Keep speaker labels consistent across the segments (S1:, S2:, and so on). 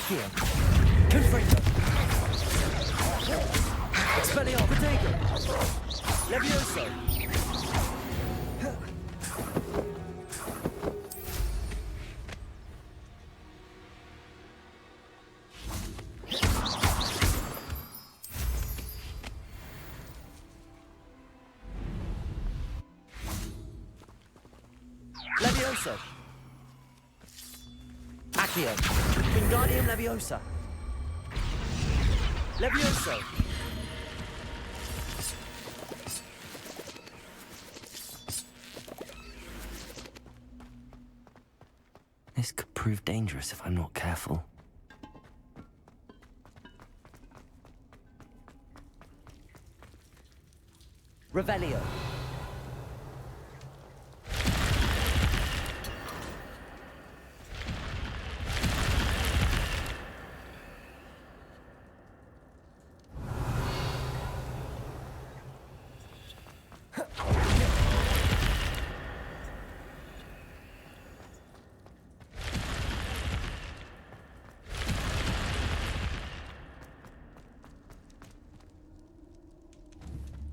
S1: Accio. Diffindo. Expelliarmus. Protego. Levioso. Levioso. Accio. Wingardium Leviosa. Levioso.
S2: This could prove dangerous if I'm not careful.
S1: Revelio.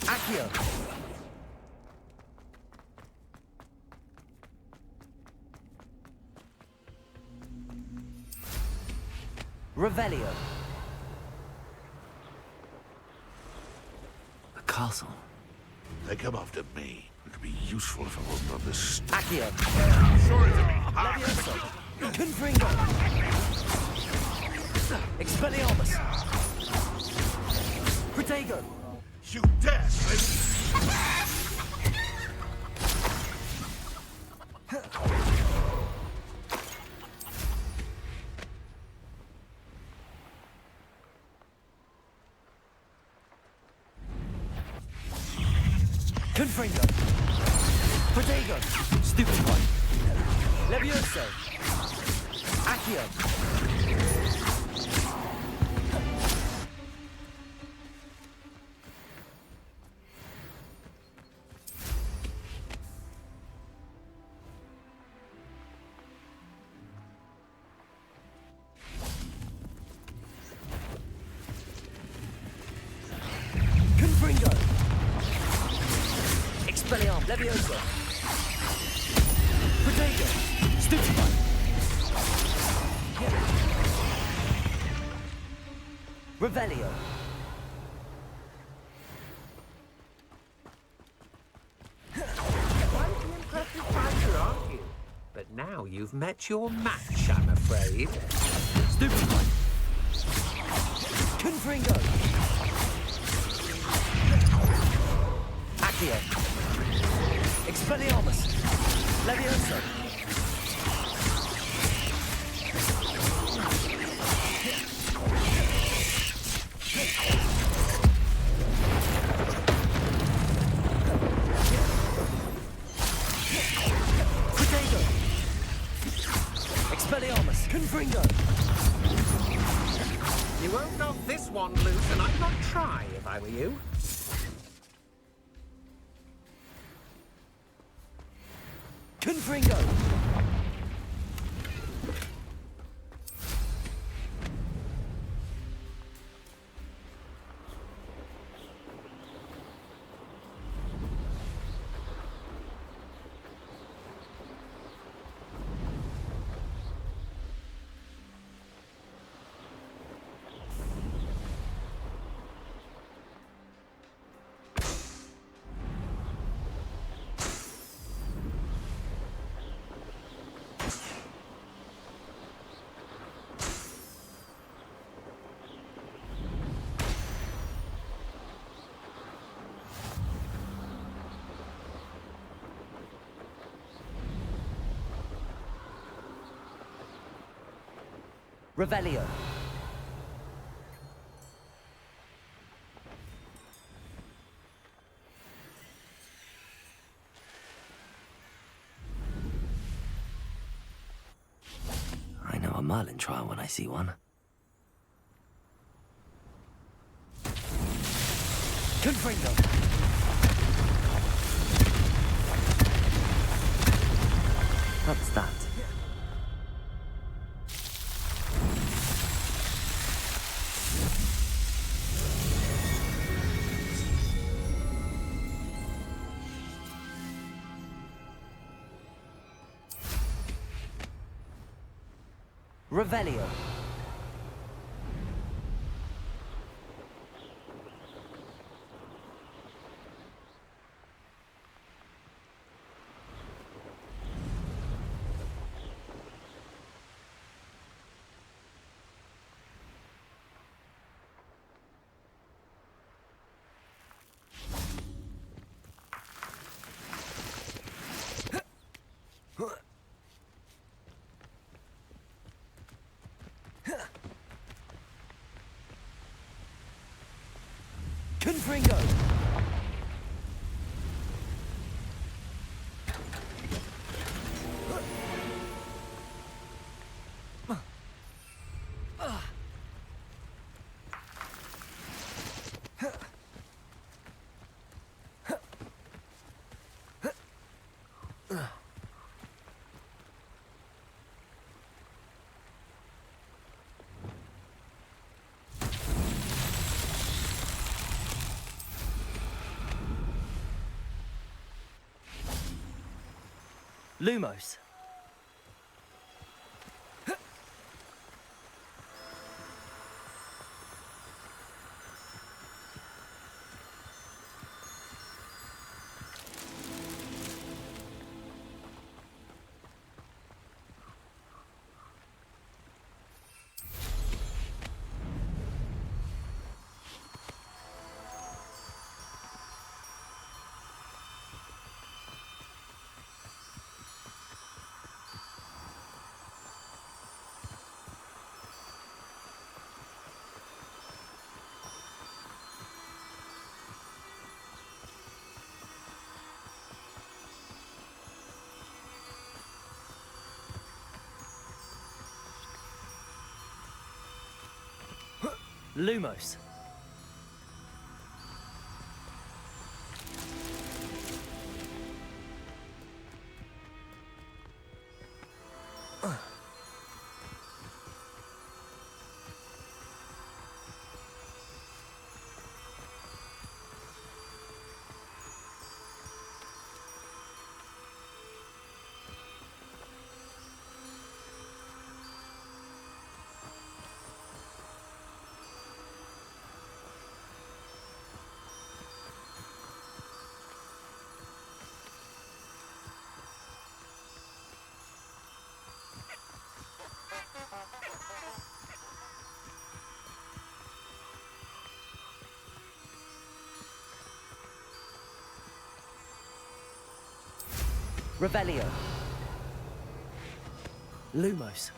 S1: Accio. Revelio.
S2: A castle.
S3: They come after me. It could be useful if I wasn't on this.
S1: Accio.
S3: Sorry to be.
S1: Levioso. Confringo. Expelliarmus. Protego.
S3: You dare say...
S1: Confringo. Protego. Stupid one. Levioso. Accio. Confringo. Expelliarmus. Levioso. Protego. Stupid one. Revelio.
S4: Quite an impressive fighter, aren't you? But now you've met your match, I'm afraid.
S1: Stupid one. Confringo. Accio. Expelliarmus. Levioso. Protego. Expelliarmus. Confringo.
S4: You won't knock this one loose, and I'd not try if I were you.
S1: Confringo. Revelio.
S2: I know a Merlin trial when I see one.
S1: Confringo.
S2: What's that?
S1: Revelio. Confringo! Lumos. Lumos. Revelio. Lumos.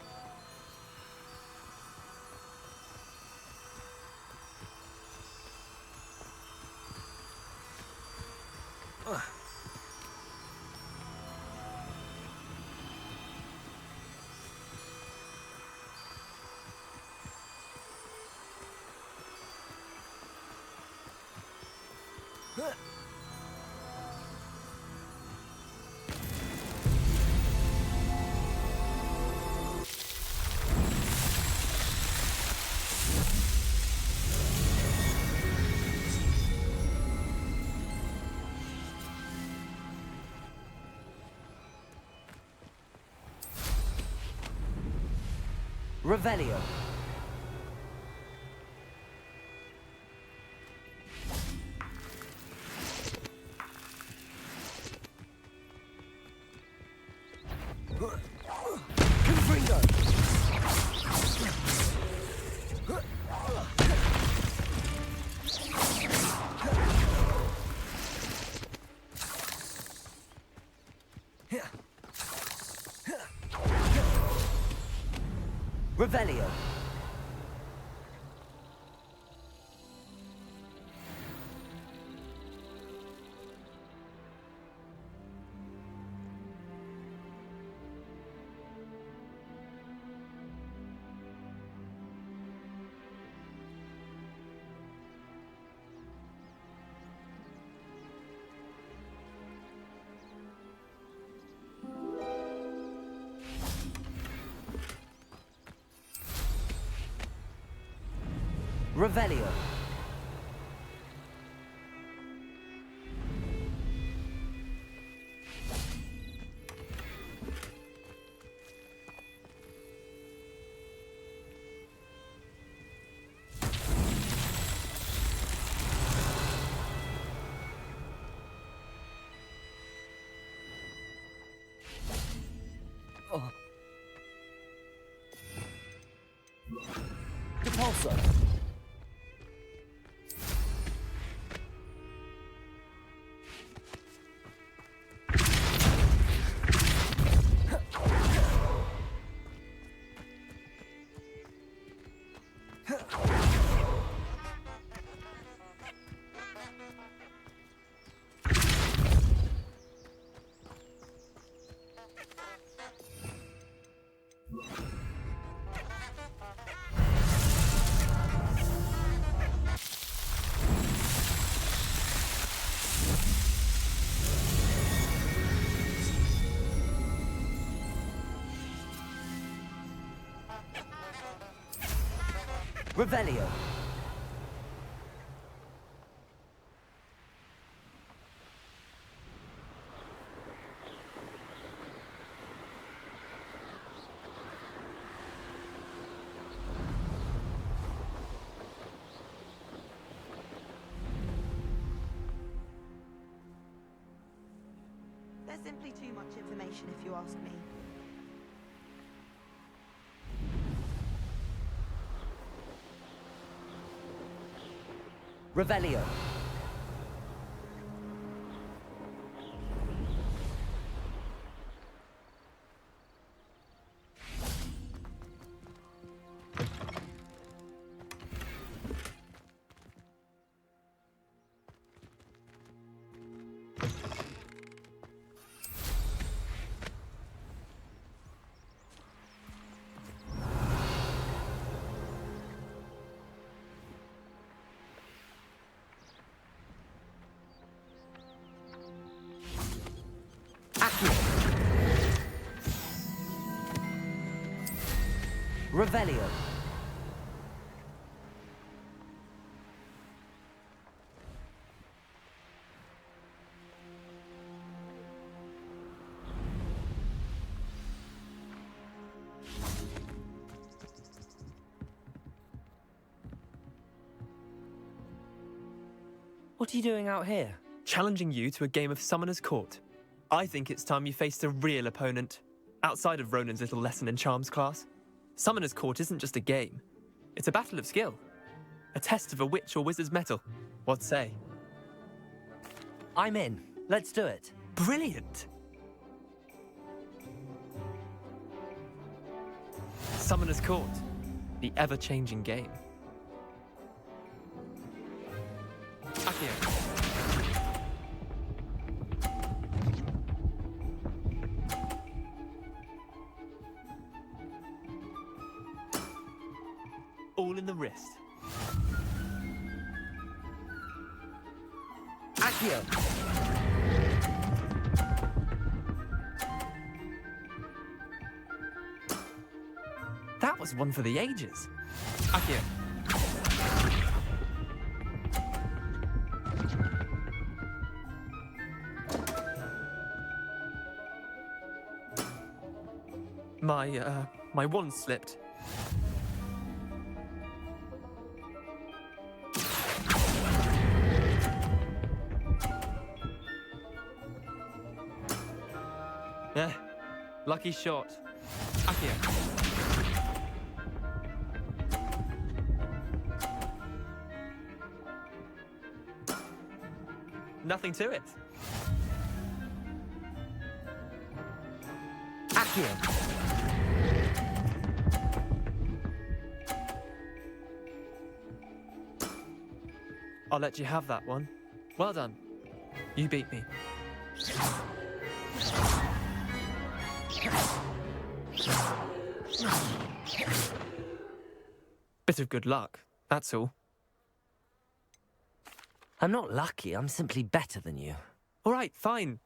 S1: Revelio. Confringo. Revelio. Revelio. Repulsor. Revelio.
S5: There's simply too much information if you ask me.
S1: Revelio. Revelio. What are you doing out here?
S6: Challenging you to a game of Summoner's Court. I think it's time you faced a real opponent, outside of Ronan's little lesson in charms class. Summoner's Court isn't just a game. It's a battle of skill. A test of a witch or wizard's mettle. What say?
S1: I'm in. Let's do it.
S6: Brilliant! Summoner's Court. The ever-changing game. Accio. All in the wrist.
S1: Accio.
S6: That was one for the ages. Accio. My wand slipped. Yeah, lucky shot. Accio. Nothing to it.
S1: Accio.
S6: I'll let you have that one. Well done. You beat me. Bit of good luck, that's all.
S1: I'm not lucky, I'm simply better than you.
S6: All right, fine.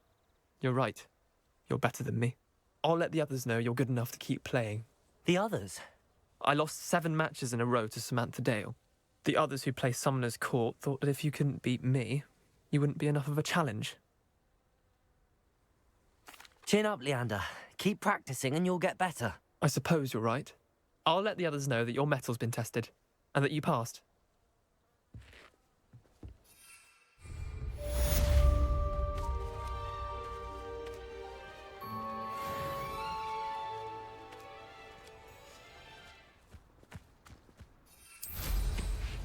S6: You're right. You're better than me. I'll let the others know you're good enough to keep playing.
S1: The others?
S6: I lost 7 matches in a row to Samantha Dale. The others who play Summoner's Court thought that if you couldn't beat me, you wouldn't be enough of a challenge.
S1: Chin up, Leander. Keep practicing and you'll get better.
S6: I suppose you're right. I'll let the others know that your metal's been tested, and that you passed.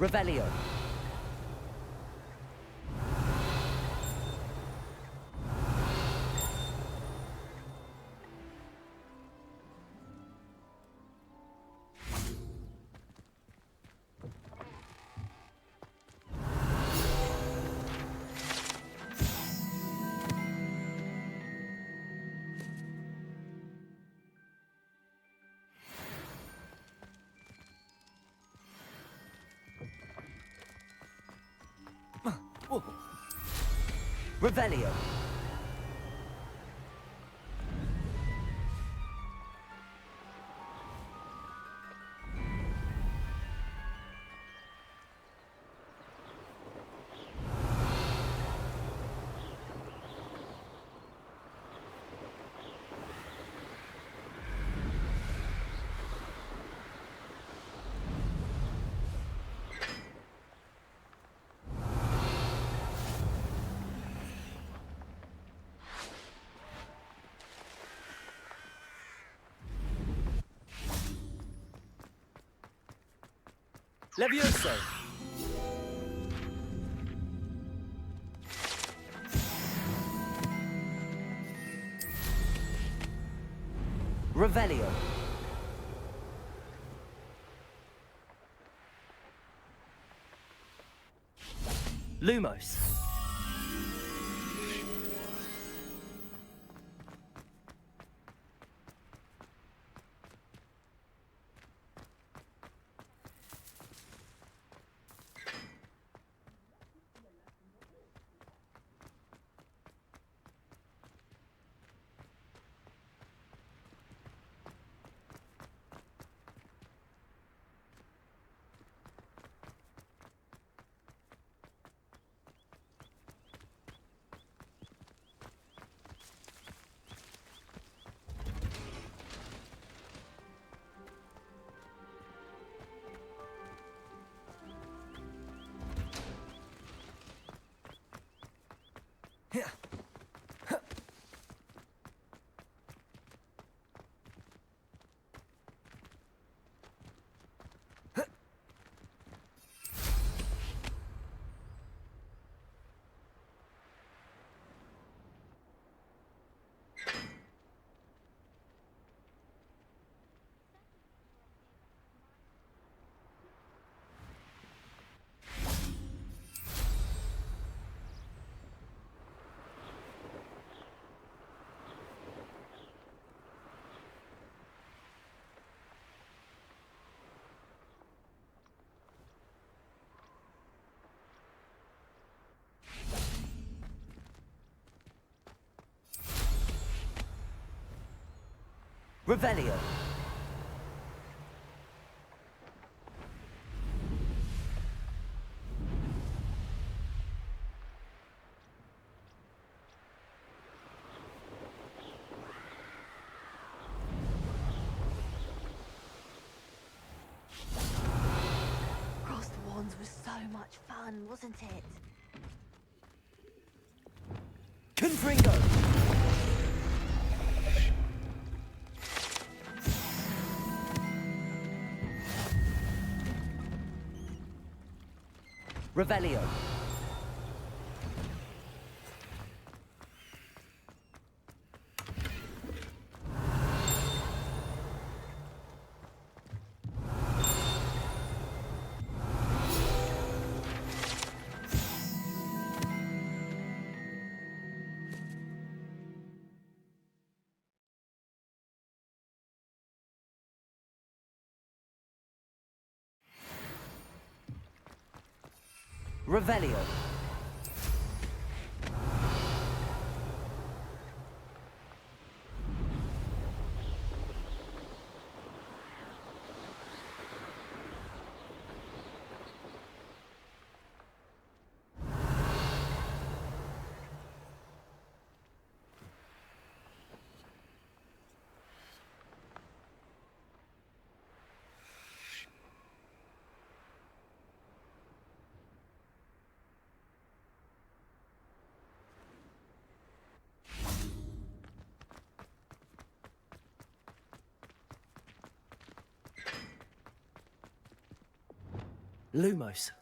S1: Revelio. Revelio. Levioso. Revelio. Lumos. Revelio.
S5: Cross the Wands was so much fun, wasn't it?
S1: Confringo. Revelio. Revelio.
S2: Lumos.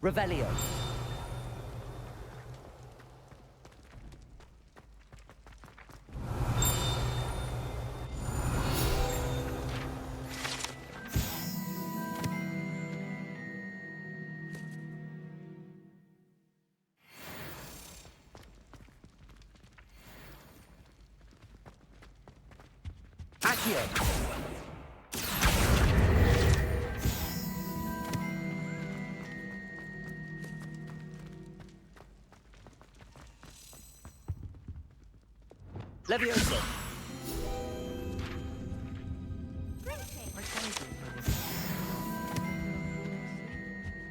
S1: Revelio. Accio. Levioso.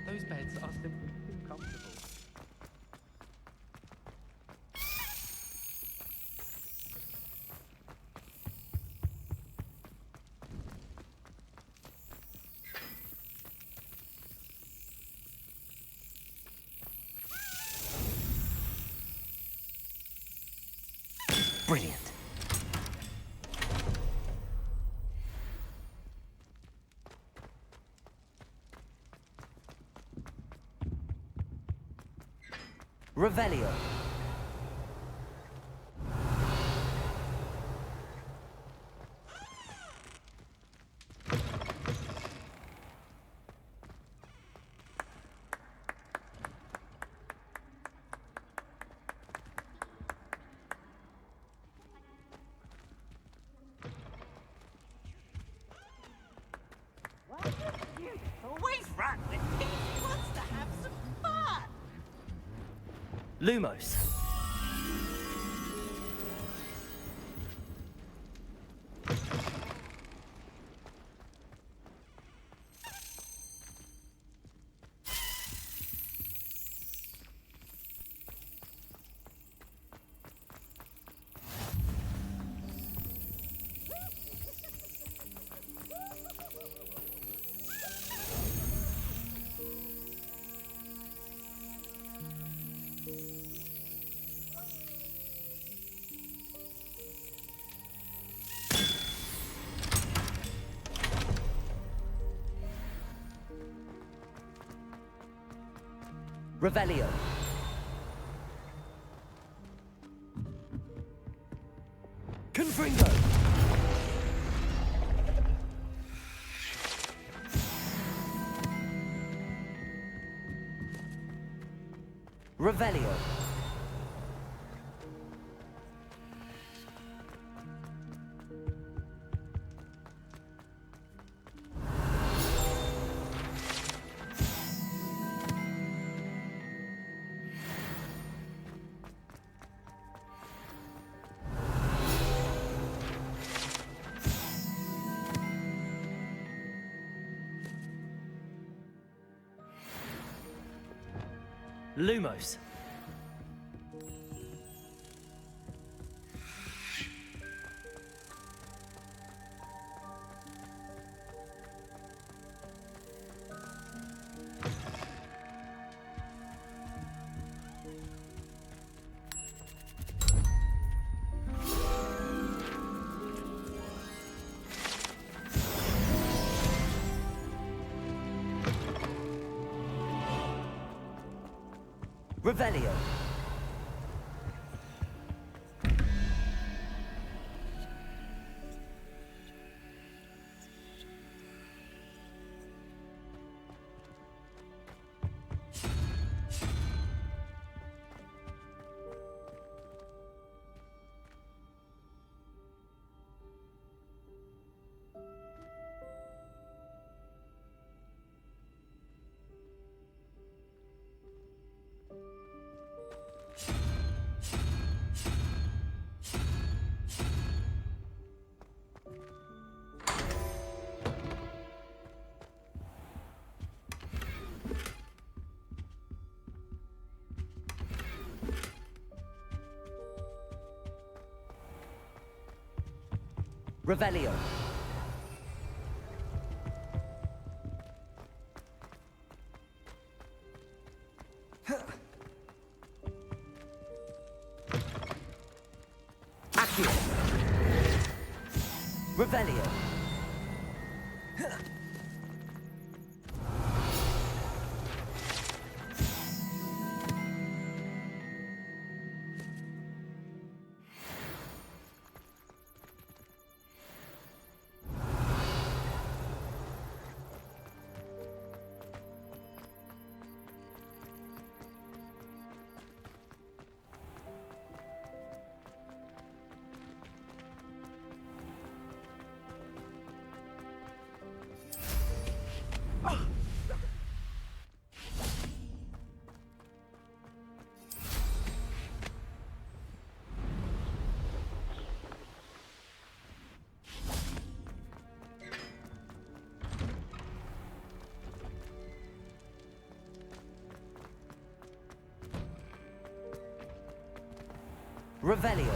S6: Those beds are simply too comfortable.
S1: Brilliant. Revelio.
S7: Always run when Pete wants to have some fun.
S2: Lumos.
S1: Revelio. Confringo. Revelio.
S2: Lumos.
S1: Revelio. Revelio. Accio. Revelio. Revelio.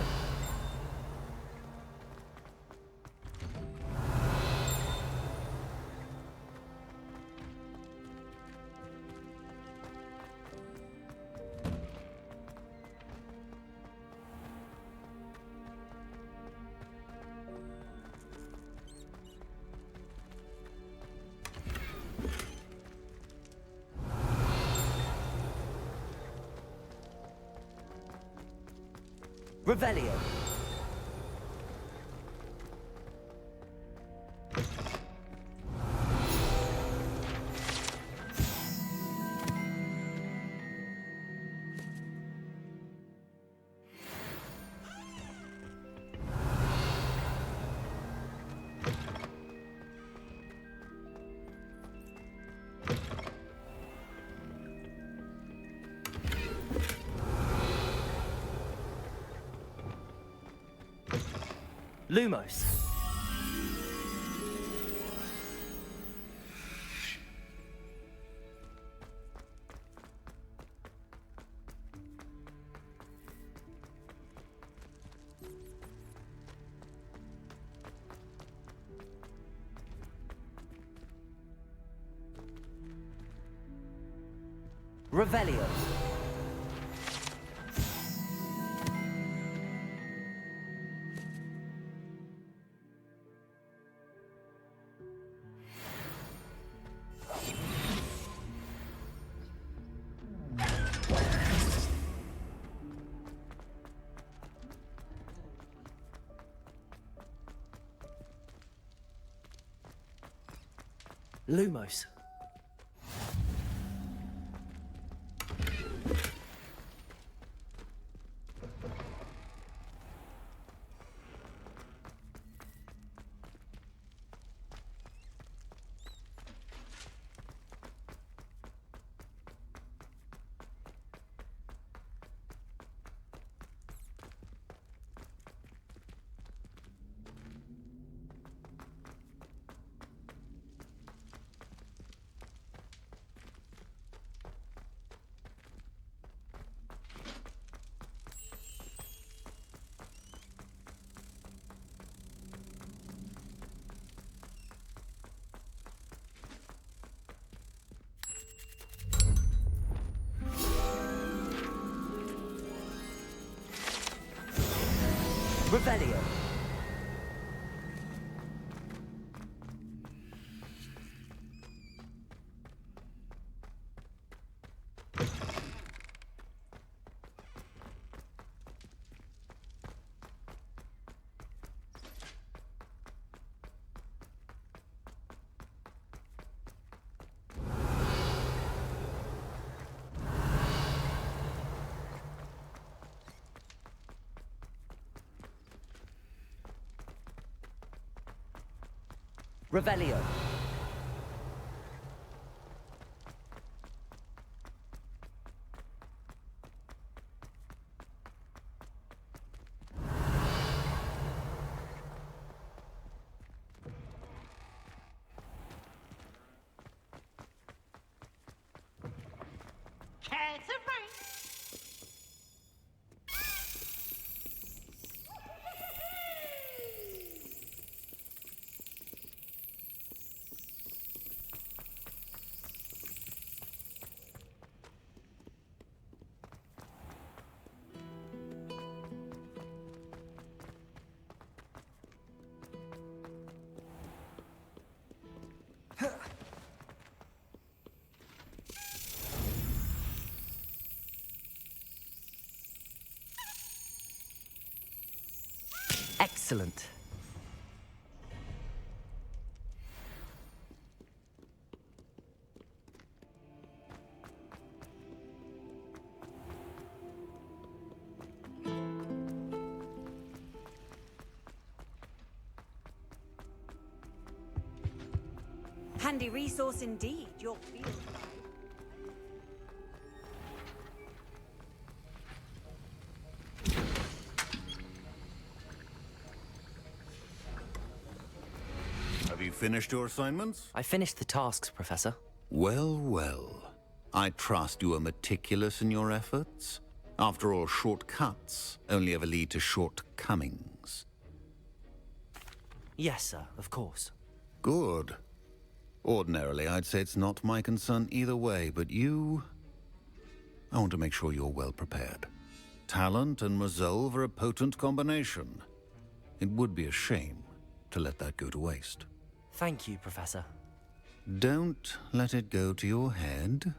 S1: Revelio. Lumos. Revelio. Lumos. Revelio. Revelio.
S7: Care to race?
S1: Excellent.
S7: Handy resource indeed, your field.
S8: Have you finished your assignments?
S1: I finished the tasks, Professor.
S8: Well, well. I trust you are meticulous in your efforts. After all, shortcuts only ever lead to shortcomings.
S1: Yes, sir, of course.
S8: Good. Ordinarily, I'd say it's not my concern either way, but you... I want to make sure you're well prepared. Talent and resolve are a potent combination. It would be a shame to let that go to waste.
S1: Thank you, Professor.
S8: Don't let it go to your head.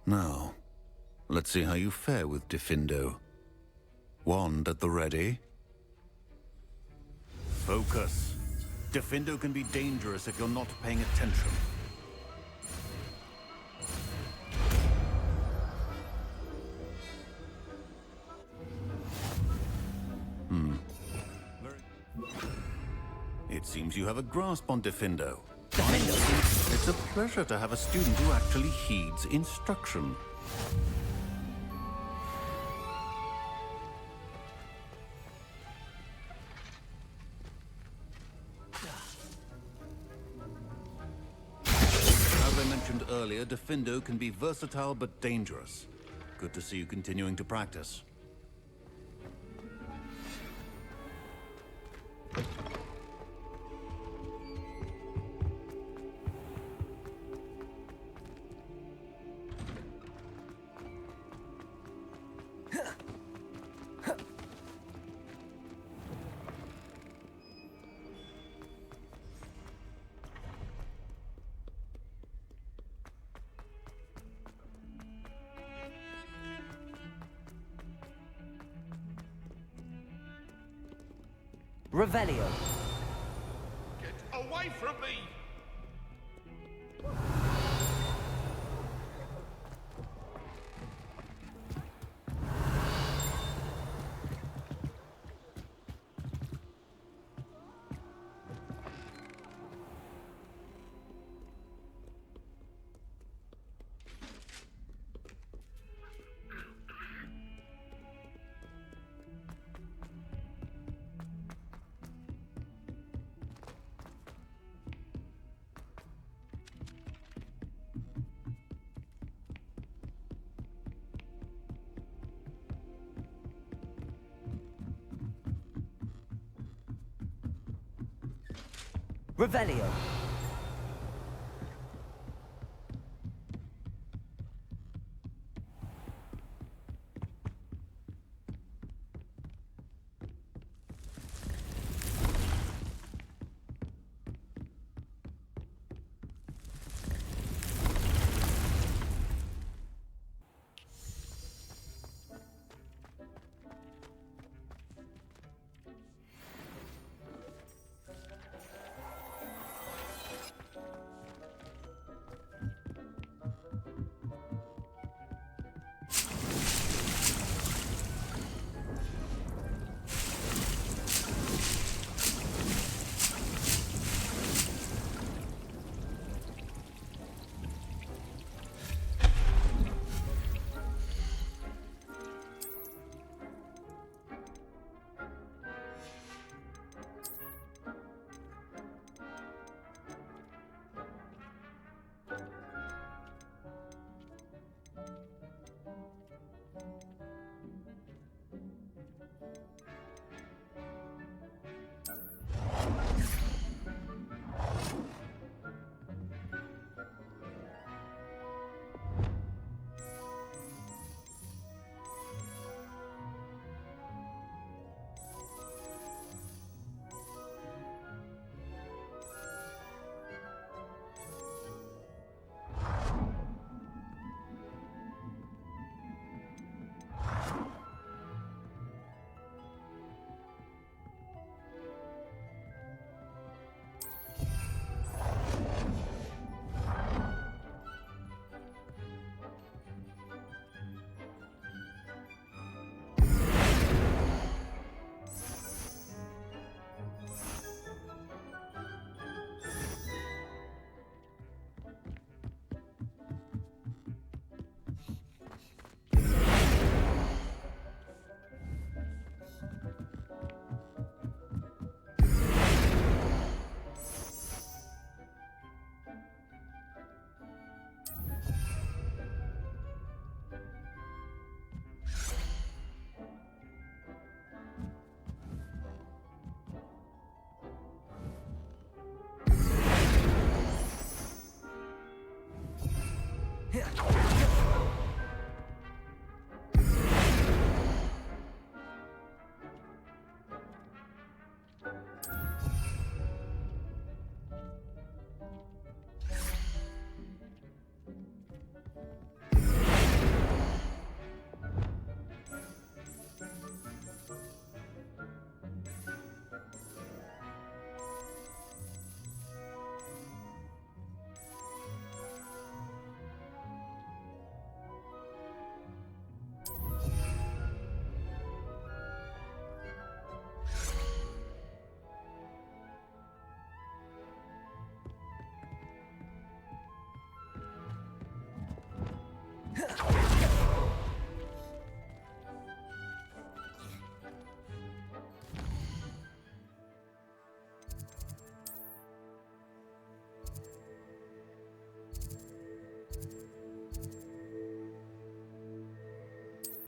S8: Now, let's see how you fare with Diffindo. Wand at the ready. Focus. Diffindo can be dangerous if you're not paying attention. It seems you have a grasp on Diffindo. It's a pleasure to have a student who actually heeds instruction. As I mentioned earlier, Diffindo can be versatile but dangerous. Good to see you continuing to practice.
S1: Revelio.
S3: Get away from me!
S1: Revelio.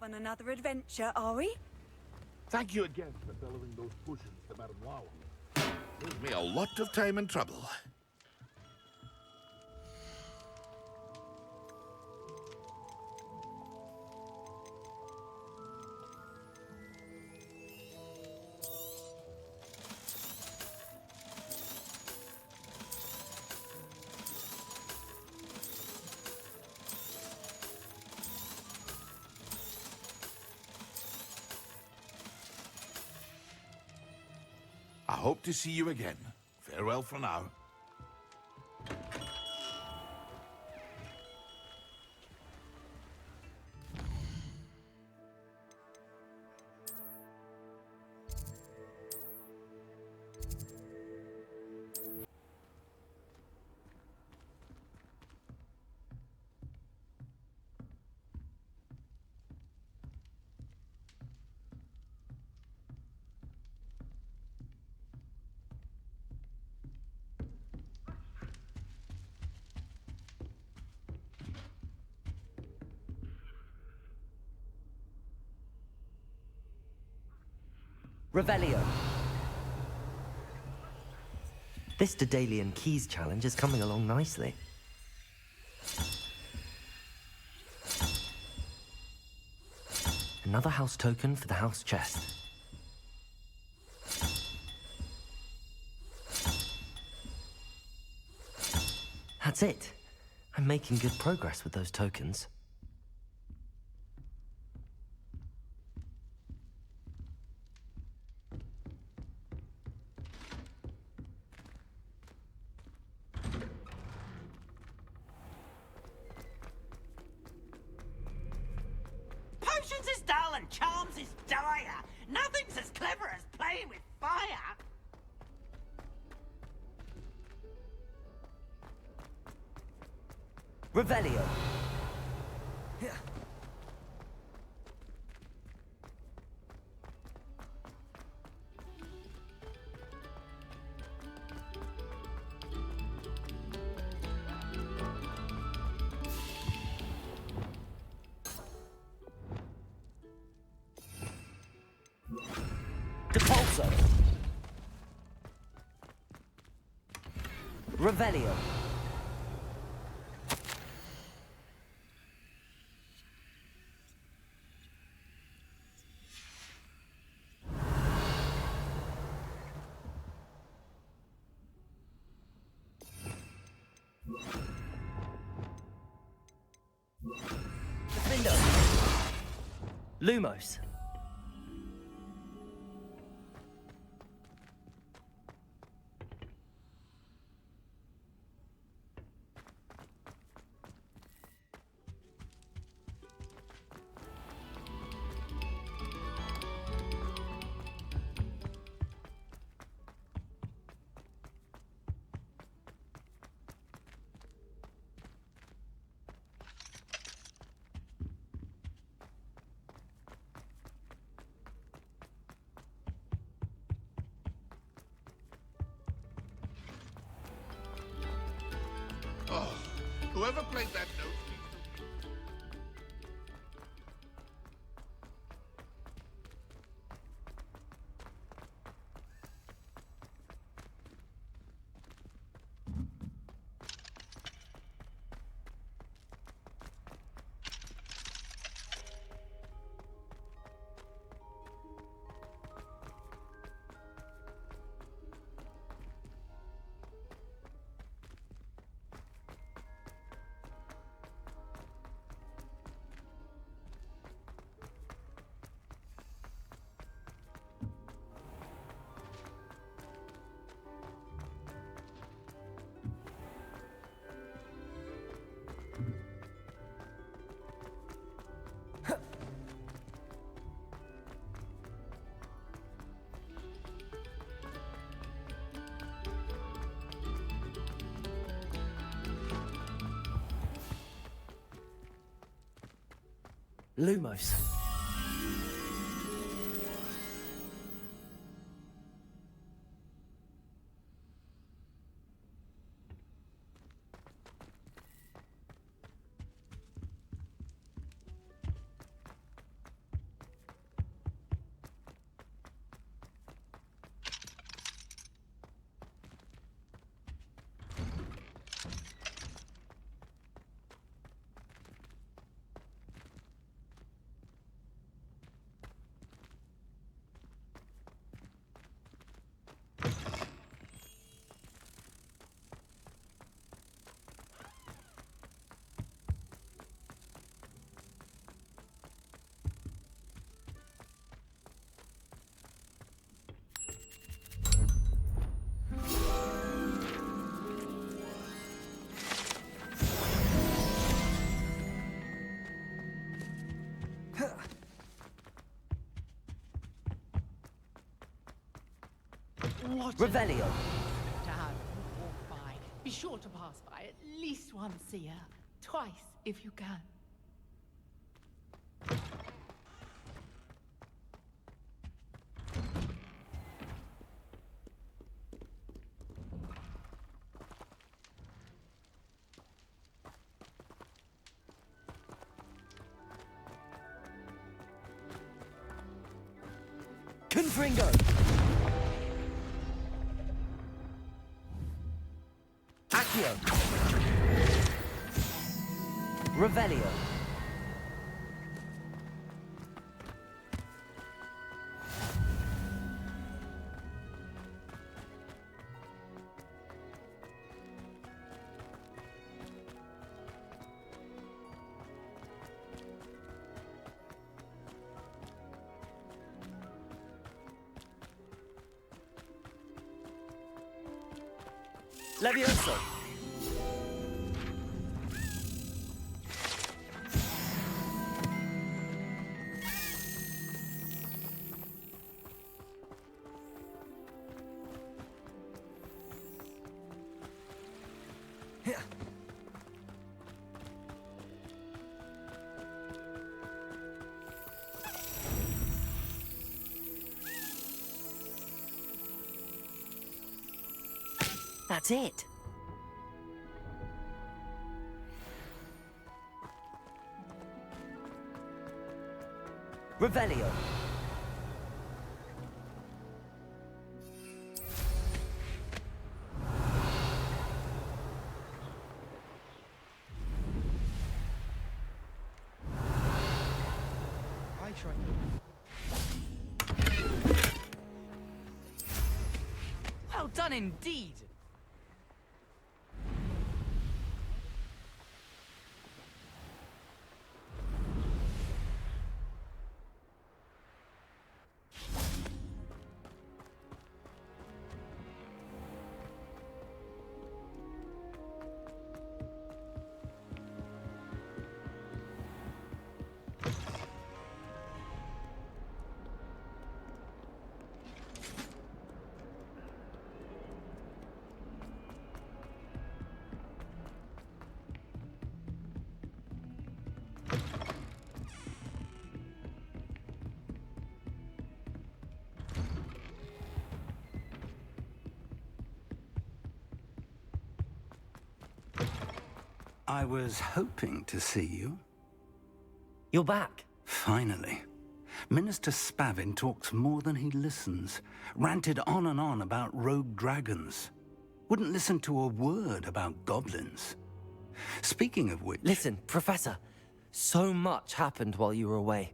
S7: off on another adventure, are we?
S3: Thank you again for delivering those potions to Madame Wow. Saved me a lot of time and trouble. I hope to see you again. Farewell for now.
S1: Revelio. This Daedalian Keys challenge is coming along nicely. Another house token for the house chest. That's it. I'm making good progress with those tokens.
S7: Potions is dull and charms is dire. Nothing's as clever as playing with fire.
S1: Revelio. Depulso. Revelio. Diffindo. Lumos.
S3: Oh, whoever played that note. Lumos.
S9: What
S1: Revelio.
S9: to have you walk by. Be sure to pass by at least once a year. Twice, if you can.
S1: Confringo. Accio. Revelio. Levioso. That's it. Revelio.
S10: I try.
S7: Well done indeed.
S11: I was hoping to see you.
S1: You're back.
S11: Finally. Minister Spavin talks more than he listens. Ranted on and on about rogue dragons. Wouldn't listen to a word about goblins. Speaking of which...
S1: Listen, Professor. So much happened while you were away.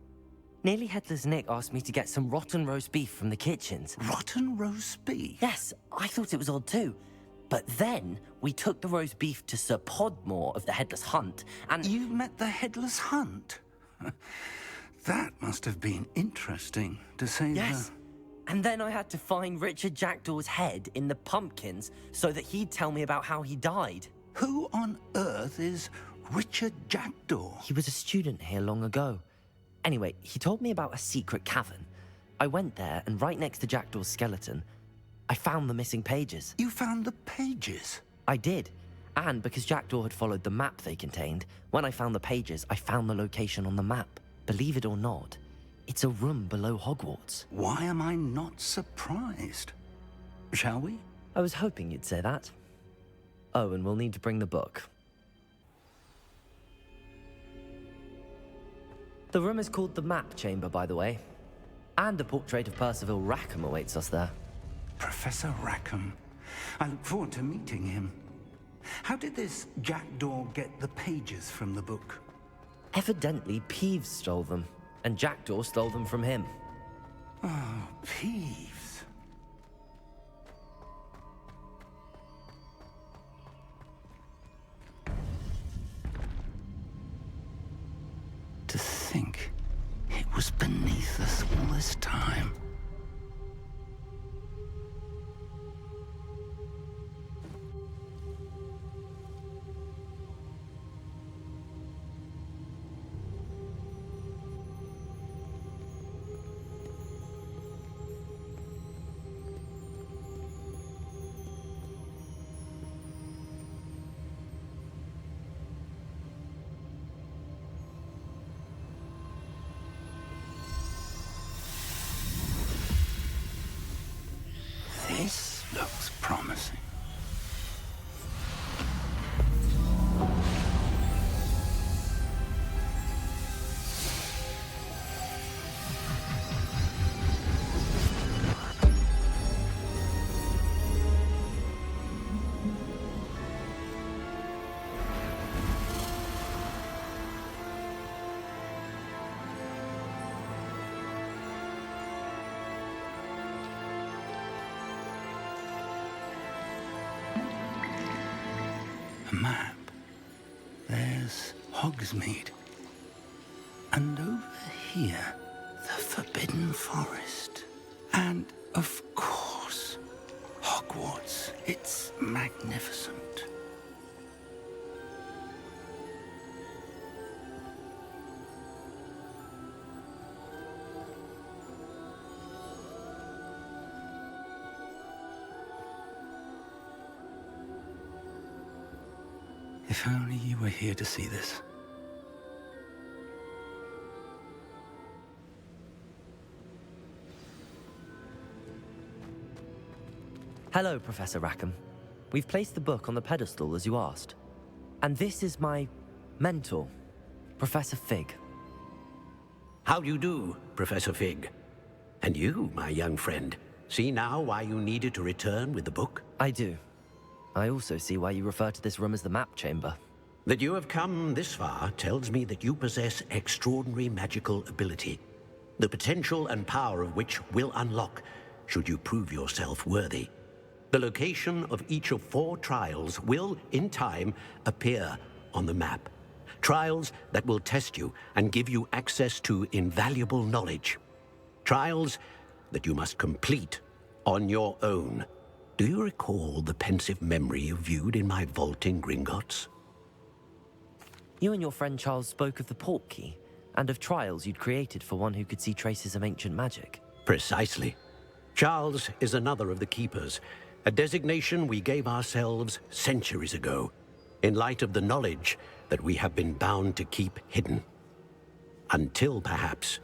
S1: Nearly Headless Nick asked me to get some rotten roast beef from the kitchens.
S11: Rotten roast beef?
S1: Yes, I thought it was odd too. But then we took the roast beef to Sir Podmore of the Headless Hunt, and...
S11: You met the Headless Hunt? That must have been interesting, to say
S1: Yes. And then I had to find Richard Jackdaw's head in the pumpkins so that he'd tell me about how he died.
S11: Who on earth is Richard Jackdaw?
S1: He was a student here long ago. Anyway, he told me about a secret cavern. I went there, and right next to Jackdaw's skeleton, I found the missing pages.
S11: You found the pages?
S1: I did. And because Jackdaw had followed the map they contained, when I found the pages, I found the location on the map. Believe it or not, it's a room below Hogwarts.
S11: Why am I not surprised? Shall we?
S1: I was hoping you'd say that. Oh, and we'll need to bring the book. The room is called the Map Chamber, by the way. And a portrait of Percival Rackham awaits us there.
S11: Professor Rackham. I look forward to meeting him. How did this Jackdaw get the pages from the book?
S1: Evidently, Peeves stole them, and Jackdaw stole them from him.
S11: Oh, Peeves. To think it was beneath us all this time. Looks promising. A map. There's Hogsmeade. And over here, the Forbidden Forest. And, of course, Hogwarts. It's magnificent. If only you were here to see this.
S1: Hello, Professor Rackham. We've placed the book on the pedestal as you asked. And this is my mentor, Professor Fig.
S10: How do you do, Professor Fig? And you, my young friend, see now why you needed to return with the book?
S1: I do. I also see why you refer to this room as the map chamber.
S10: That you have come this far tells me that you possess extraordinary magical ability, the potential and power of which will unlock should you prove yourself worthy. The location of each of 4 trials will, in time, appear on the map. Trials that will test you and give you access to invaluable knowledge. Trials that you must complete on your own. Do you recall the pensive memory you viewed in my vault in Gringotts?
S1: You and your friend Charles spoke of the Portkey and of trials you'd created for one who could see traces of ancient magic.
S10: Precisely. Charles is another of the Keepers, a designation we gave ourselves centuries ago, in light of the knowledge that we have been bound to keep hidden. Until, perhaps,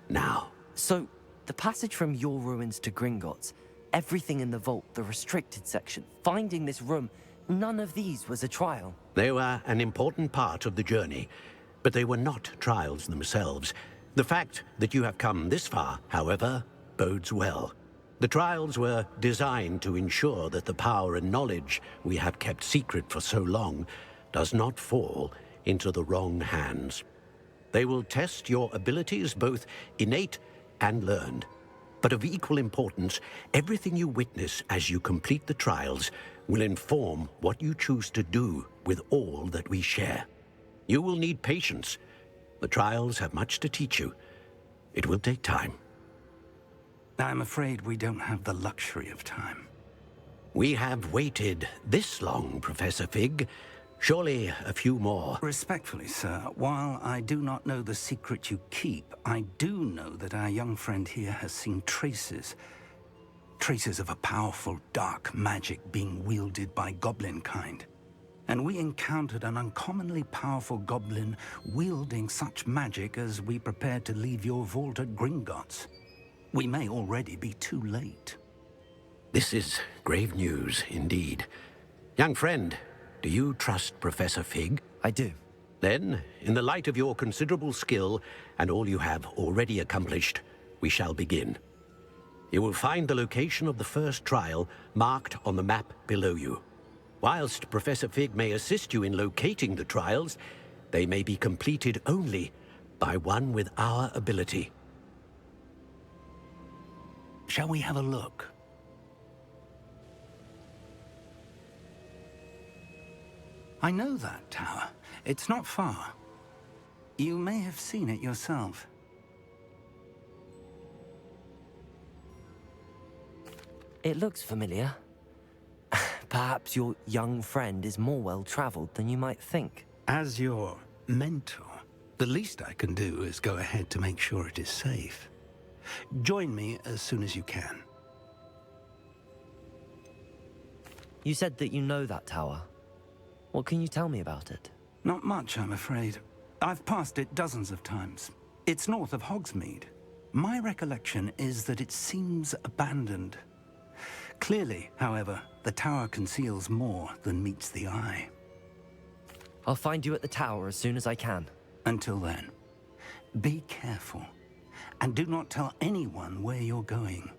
S10: now.
S1: So, the passage from your ruins to Gringotts, everything in the vault, the restricted section, finding this room, none of these was a trial.
S10: They were an important part of the journey, but they were not trials themselves. The fact that you have come this far, however, bodes well. The trials were designed to ensure that the power and knowledge we have kept secret for so long does not fall into the wrong hands. They will test your abilities, both innate and learned. But of equal importance, everything you witness as you complete the trials will inform what you choose to do with all that we share. You will need patience. The trials have much to teach you. It will take time.
S11: I'm afraid we don't have the luxury of time.
S10: We have waited this long, Professor Fig. Surely a few more.
S11: Respectfully, sir, while I do not know the secret you keep, I do know that our young friend here has seen traces of a powerful dark magic being wielded by goblin kind. And we encountered an uncommonly powerful goblin wielding such magic as we prepared to leave your vault at Gringotts. We may already be too late.
S10: This is grave news, indeed. Young friend, do you trust Professor Fig?
S1: I do.
S10: Then, in the light of your considerable skill and all you have already accomplished, we shall begin. You will find the location of the first trial marked on the map below you. Whilst Professor Fig may assist you in locating the trials, they may be completed only by one with our ability.
S11: Shall we have a look? I know that tower. It's not far. You may have seen it yourself.
S1: It looks familiar. Perhaps your young friend is more well-traveled than you might think.
S11: As your mentor, the least I can do is go ahead to make sure it is safe. Join me as soon as you can.
S1: You said that you know that tower. What can you tell me about it?
S11: Not much, I'm afraid. I've passed it dozens of times. It's north of Hogsmeade. My recollection is that it seems abandoned. Clearly, however, the tower conceals more than meets the eye.
S1: I'll find you at the tower as soon as I can.
S11: Until then, be careful, and do not tell anyone where you're going.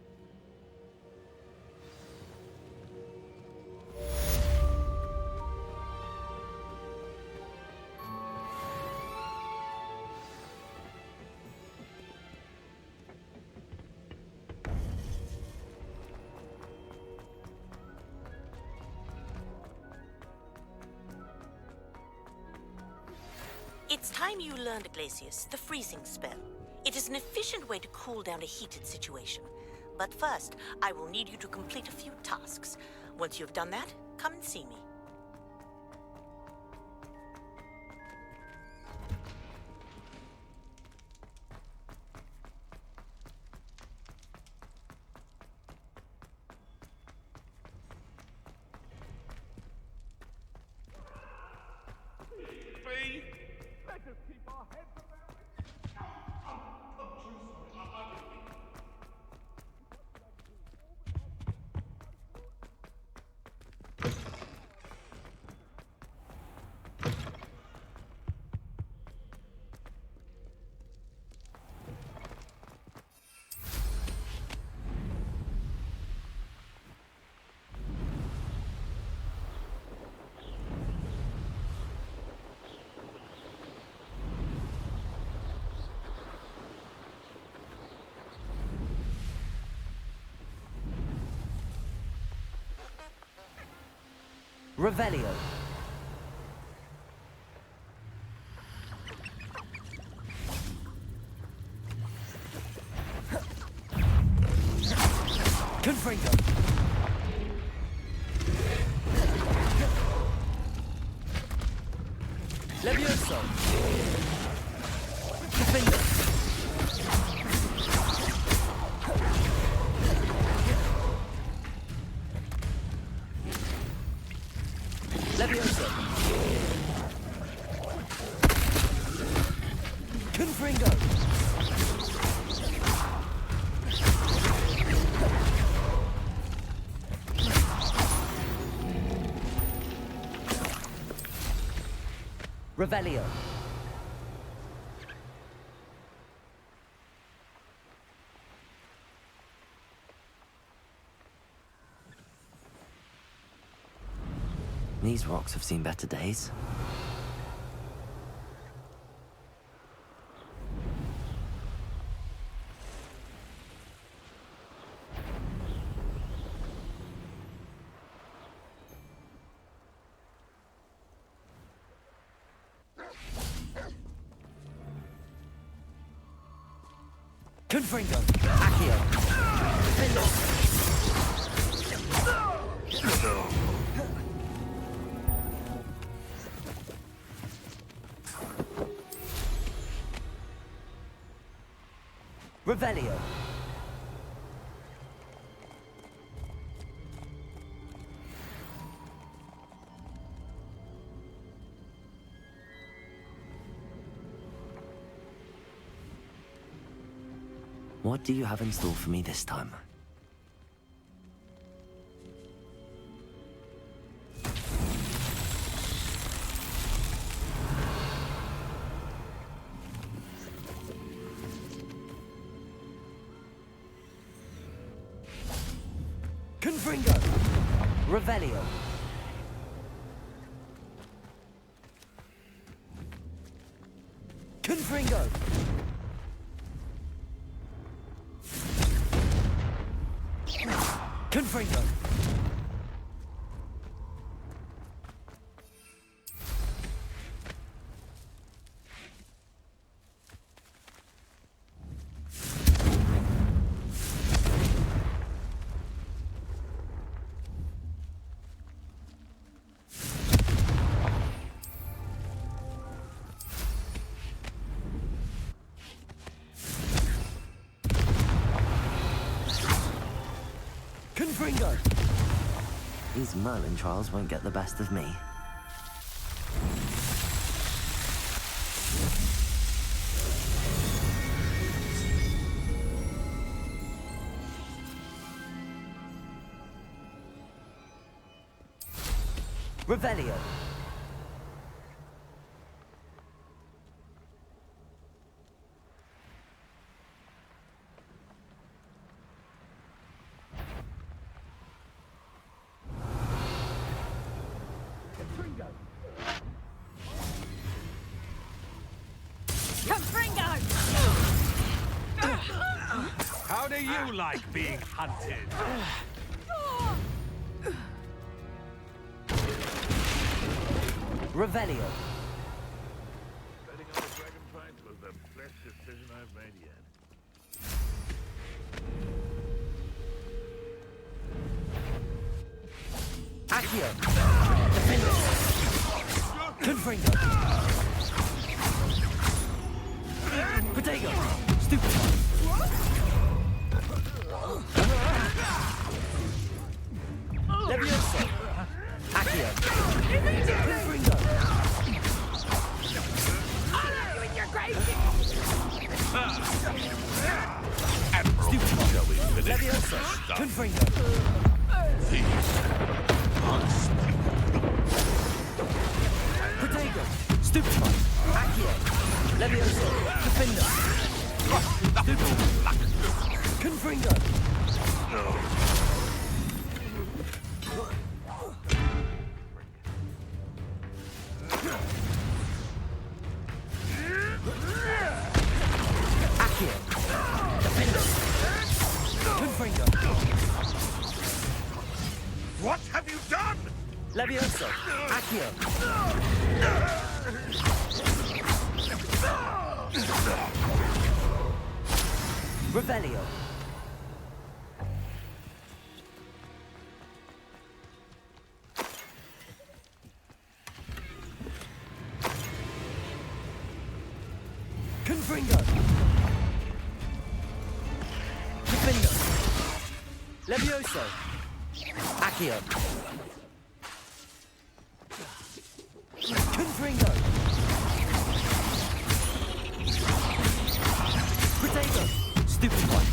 S12: It's time you learned, Glacius, the freezing spell. It is an efficient way to cool down a heated situation. But first, I will need you to complete a few tasks. Once you've done that, come and see me.
S1: Revelio. Confringo. Levioso. Diffindo. Levioso. Confringo. Revelio.
S2: These rocks have seen better days.
S1: Confringo. Accio. Revelio.
S2: What do you have in store for me this time?
S1: Confringo. Revelio. Confringo. Confringo. Confringo.
S2: These Merlin trials won't get the best of me.
S1: Revelio.
S13: How do you like being hunted?
S1: Revelio.
S3: Betting on the dragon fight was the best decision I've made yet.
S1: Accio. Diffindo. Confringo. Protego. Stupid. Levioso. Accio. Confringo. Stupid.
S3: Shall we finish
S1: Levioso.
S3: this stuff?
S1: Confringo.
S3: These
S1: Protego. Stupid. Accio. Levioso. Diffindo. Stupid. Confringo. Accio. Diffindo. Confringo.
S3: What have you done?
S1: Levioso. Accio. Revelio. Confringo. Diffindo. Levioso. Accio. Confringo. Protego. Stupid one.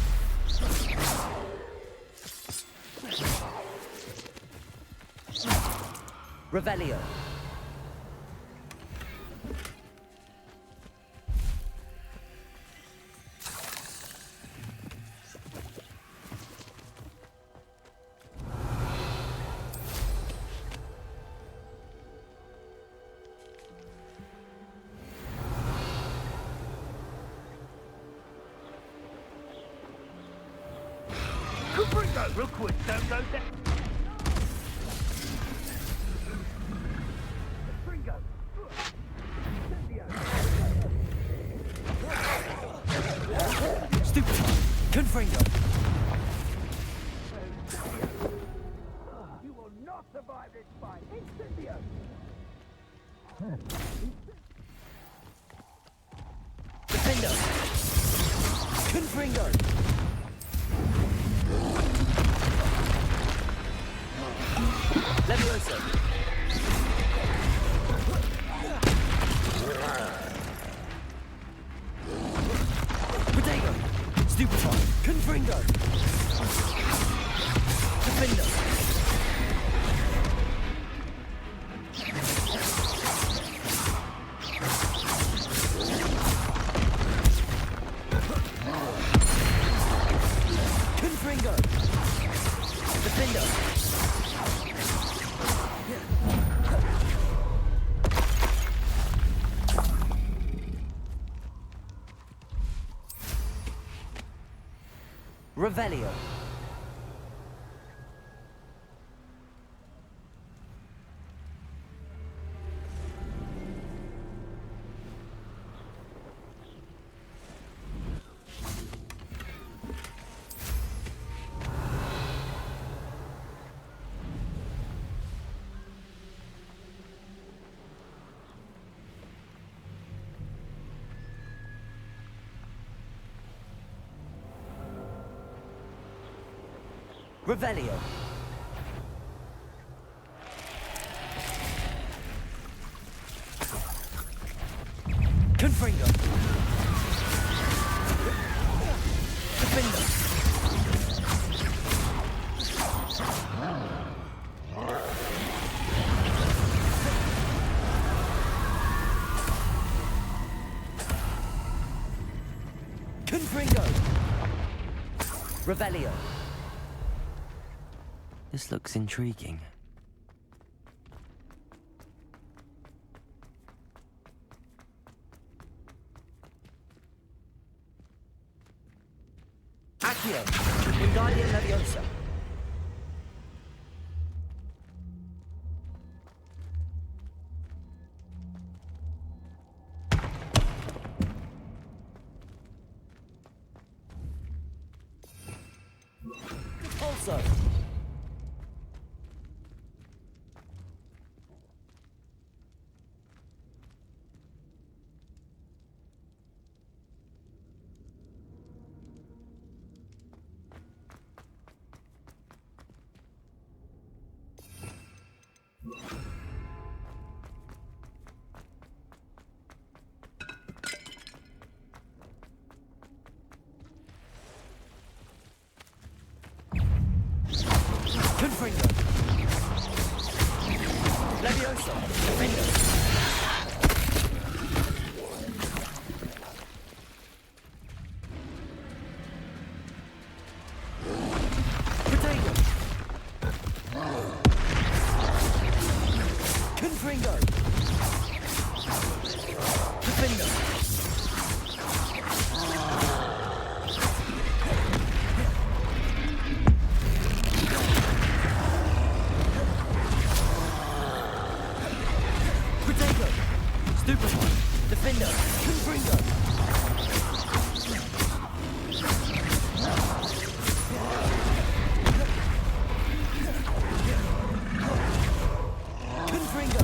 S1: Revelio.
S13: Real quick, don't go down.
S1: Stupid. Confringo.
S13: You will not survive this fight. Incendio!
S1: Diffindo. Confringo. Levioso. Protego. Stupid one. Confringo. Diffindo. Confringo. Diffindo. Revelio. Revelio. Confringo. Diffindo. Confringo! Revelio.
S2: This looks intriguing.
S1: Accio. Wingardium Leviosa. Also. Confringo. Leviosa. Diffindo. Potato. Confringo. Diffindo. Potato. Stupefy. Diffindo. Confringo. Confringo.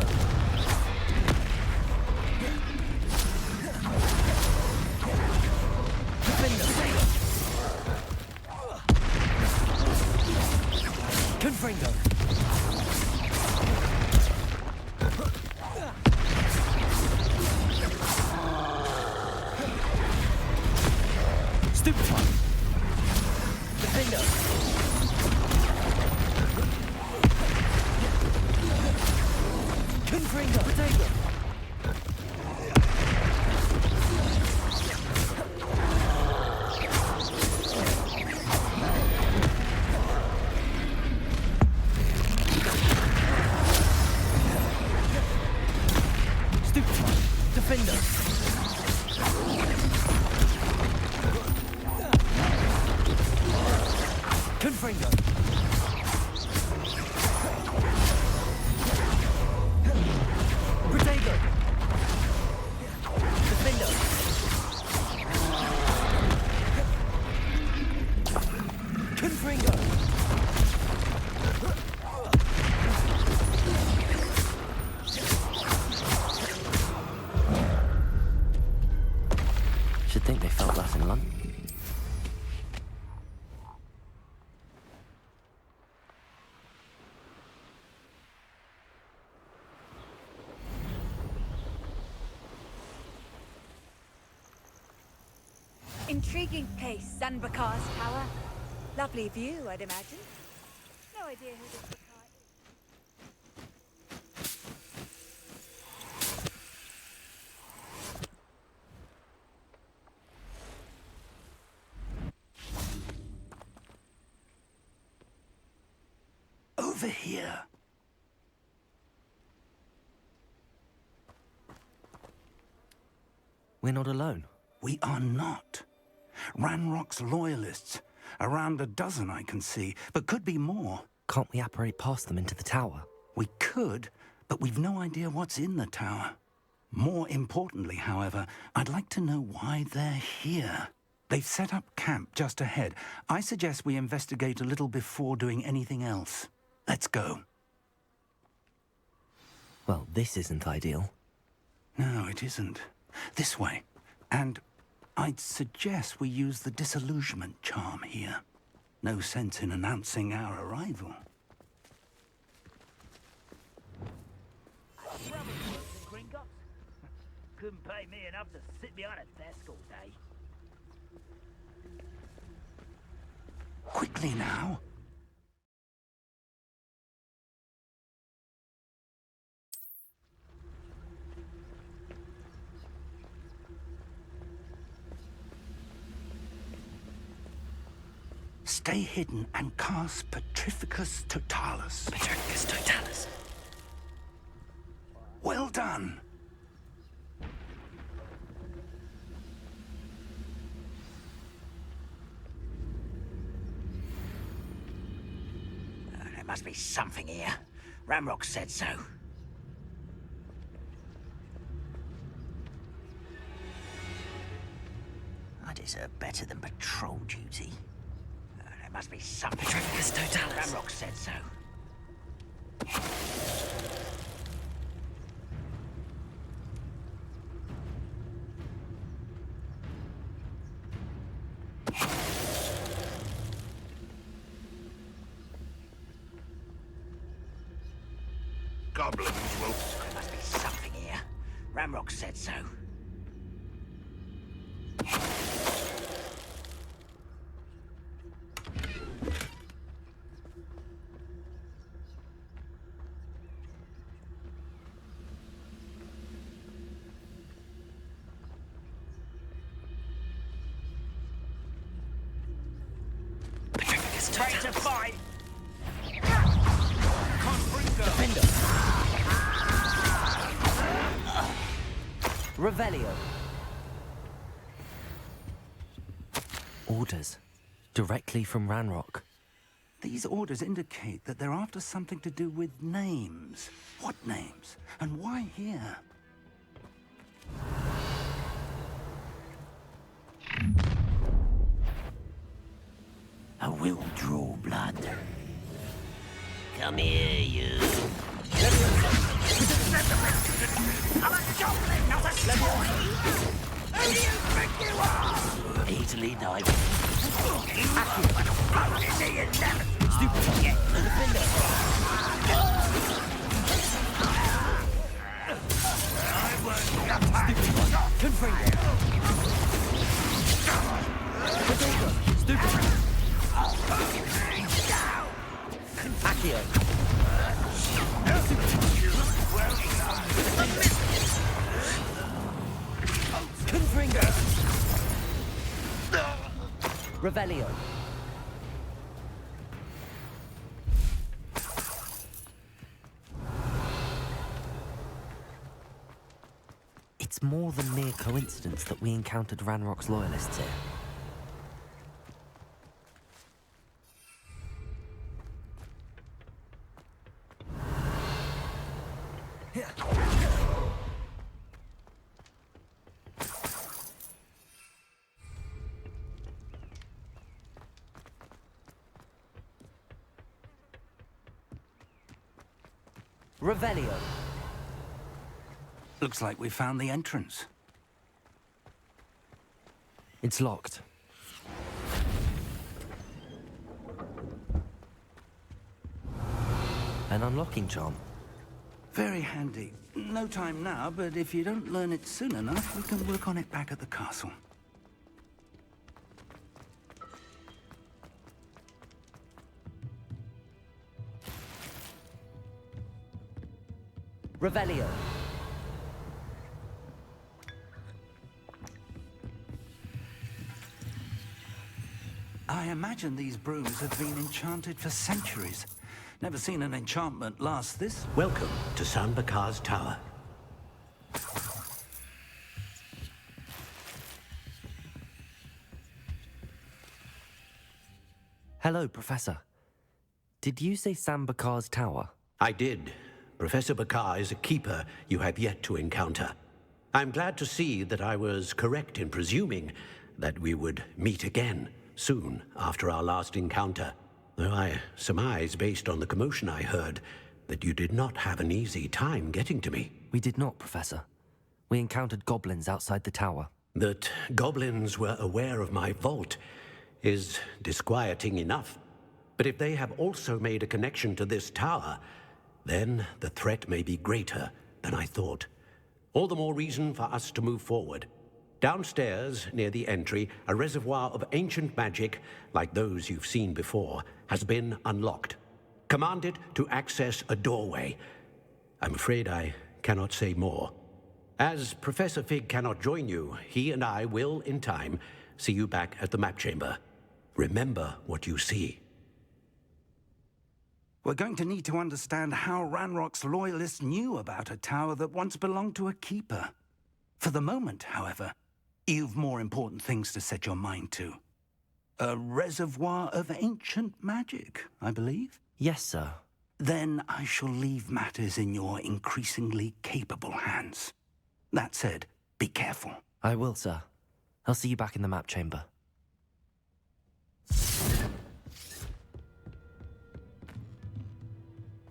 S1: Diffindo. Confringo. Stupefy. Diffindo. Confringo. Potato. Stupefy. Diffindo. Confringo. Potato. Diffindo. Confringo.
S2: Should think they felt that in London.
S5: Intriguing place, Sanbakar's tower. Lovely view, I'd imagine. No idea who this Bakar is.
S11: Over here.
S2: We're not alone.
S11: We are not. Ranrock's loyalists. Around a dozen I can see, but could be more.
S2: Can't we apparate past them into the tower?
S11: We could, but we've no idea what's in the tower. More importantly, however, I'd like to know why they're here. They've set up camp just ahead. I suggest we investigate a little before doing anything else. Let's go.
S2: Well, this isn't ideal.
S11: No, it isn't. This way. And I'd suggest we use the disillusionment charm here. No sense in announcing our arrival.
S14: Couldn't pay me enough to sit behind a desk all day.
S11: Quickly now. Stay hidden and cast Petrificus Totalis.
S2: Petrificus Totalis.
S11: Well done.
S14: There must be something here. Ramrock said so. I deserve better than patrol duty. There must be something.
S2: Petrificus Totalis.
S14: Ramrock said so.
S3: Goblins will...
S14: There must be something here. Ramrock said so.
S2: Petrificus
S14: Ready
S2: Totalis.
S14: to fight!
S2: Diffindo.
S1: Revelio.
S2: Orders. Directly from Ranrock.
S11: These orders indicate that they're after something to do with names. What names? And why here?
S14: I will draw blood. Come here, you. I'm a goblin, not a story! Who do you think you are? Easily diving. You blood is here, you never... Stupid. Yeah. I won't attack.
S1: Stupid. Accio. Confringo. Revelio.
S2: It's more than mere coincidence that we encountered Ranrock's loyalists here.
S1: Revelio.
S11: Looks like we found the entrance.
S2: It's locked. An unlocking charm.
S11: Very handy. No time now, but if you don't learn it soon enough, we can work on it back at the castle.
S1: Revelio.
S11: I imagine these brooms have been enchanted for centuries. Never seen an enchantment last this.
S10: Welcome to San Bakar's Tower.
S2: Hello, Professor. Did you say San Bakar's Tower?
S10: I did. Professor Bakar is a keeper you have yet to encounter. I'm glad to see that I was correct in presuming that we would meet again soon after our last encounter. Though I surmise, based on the commotion I heard, that you did not have an easy time getting to me.
S2: We did not, Professor. We encountered goblins outside the tower.
S10: That goblins were aware of my vault is disquieting enough. But if they have also made a connection to this tower, then the threat may be greater than I thought. All the more reason for us to move forward. Downstairs, near the entry, a reservoir of ancient magic, like those you've seen before, has been unlocked. Command it to access a doorway. I'm afraid I cannot say more. As Professor Fig cannot join you, he and I will, in time, see you back at the map chamber. Remember what you see.
S11: We're going to need to understand how Ranrock's loyalists knew about a tower that once belonged to a keeper. For the moment, however, you've more important things to set your mind to. A reservoir of ancient magic, I believe?
S1: Yes, sir.
S11: Then I shall leave matters in your increasingly capable hands. That said, be careful.
S1: I will, sir. I'll see you back in the map chamber.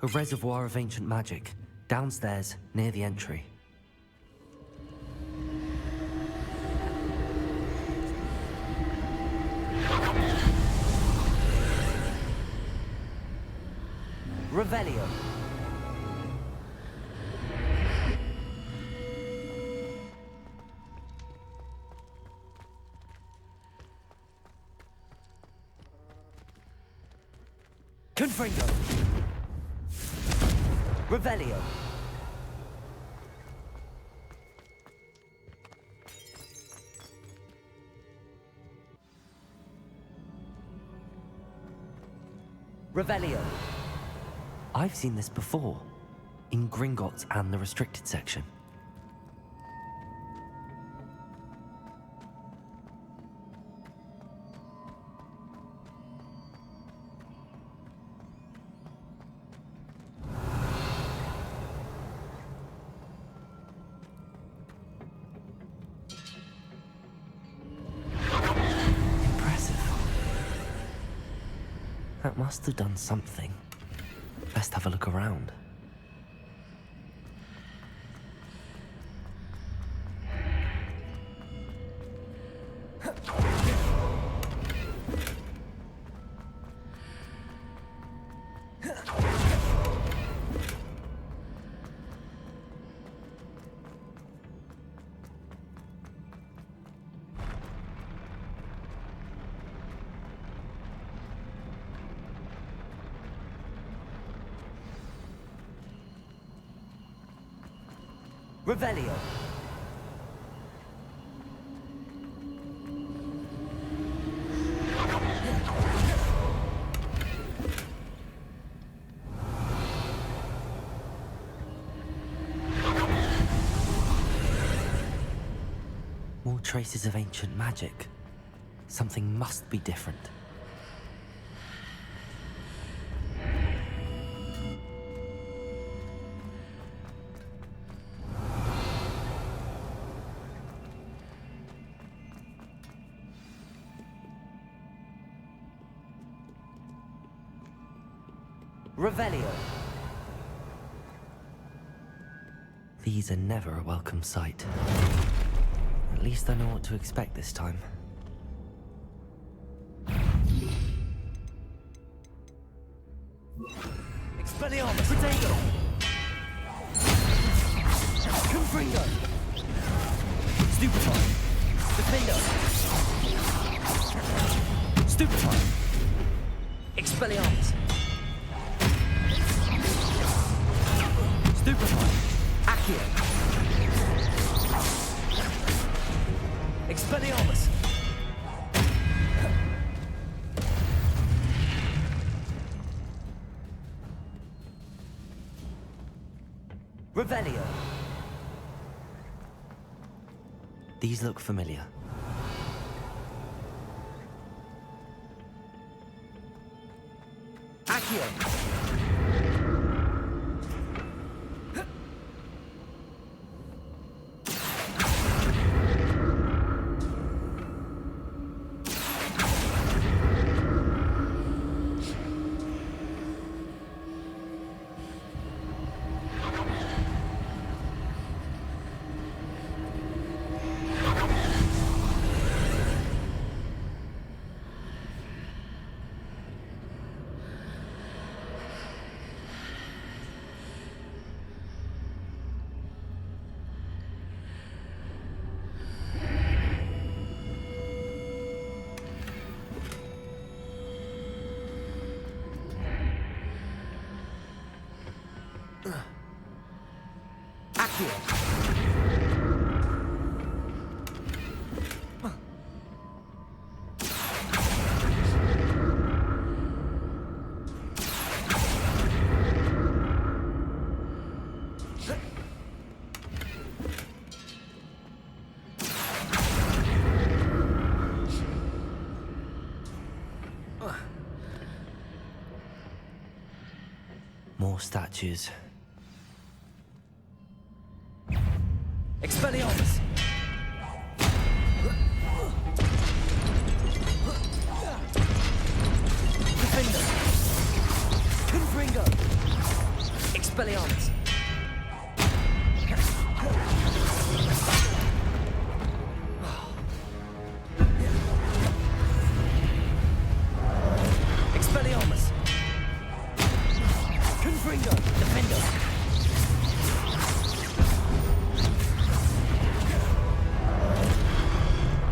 S1: A reservoir of ancient magic, downstairs, near the entry. Revelio. Confringo. Revelio. Revelio. I've seen this before, in Gringotts and the restricted section. That must have done something. Best have a look around. Revelio. More traces of ancient magic. Something must be different. Revelio. These are never a welcome sight. At least I know what to expect this time. Expelliarmus! Protego! Confringo! Stupefy! Diffindo! Stupefy! Expelliarmus! Stupefy! Accio! Expelliarmus! Revelio! These look familiar. Accio!
S2: More statues. Expelliarmus! Diffindo! Confringo! Expelliarmus! Expelliarmus! Confringo! Diffindo!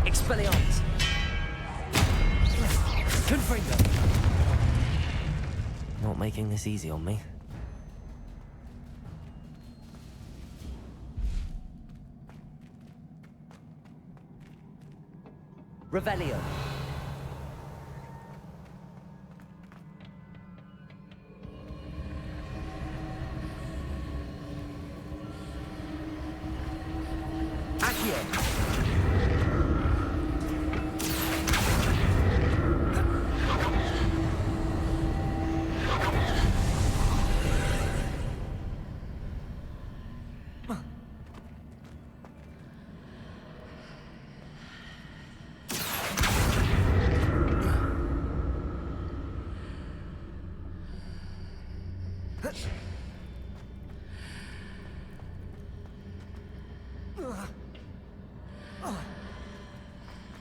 S2: Expelliarmus! Confringo! Not making this easy on me. Revelio. Accio.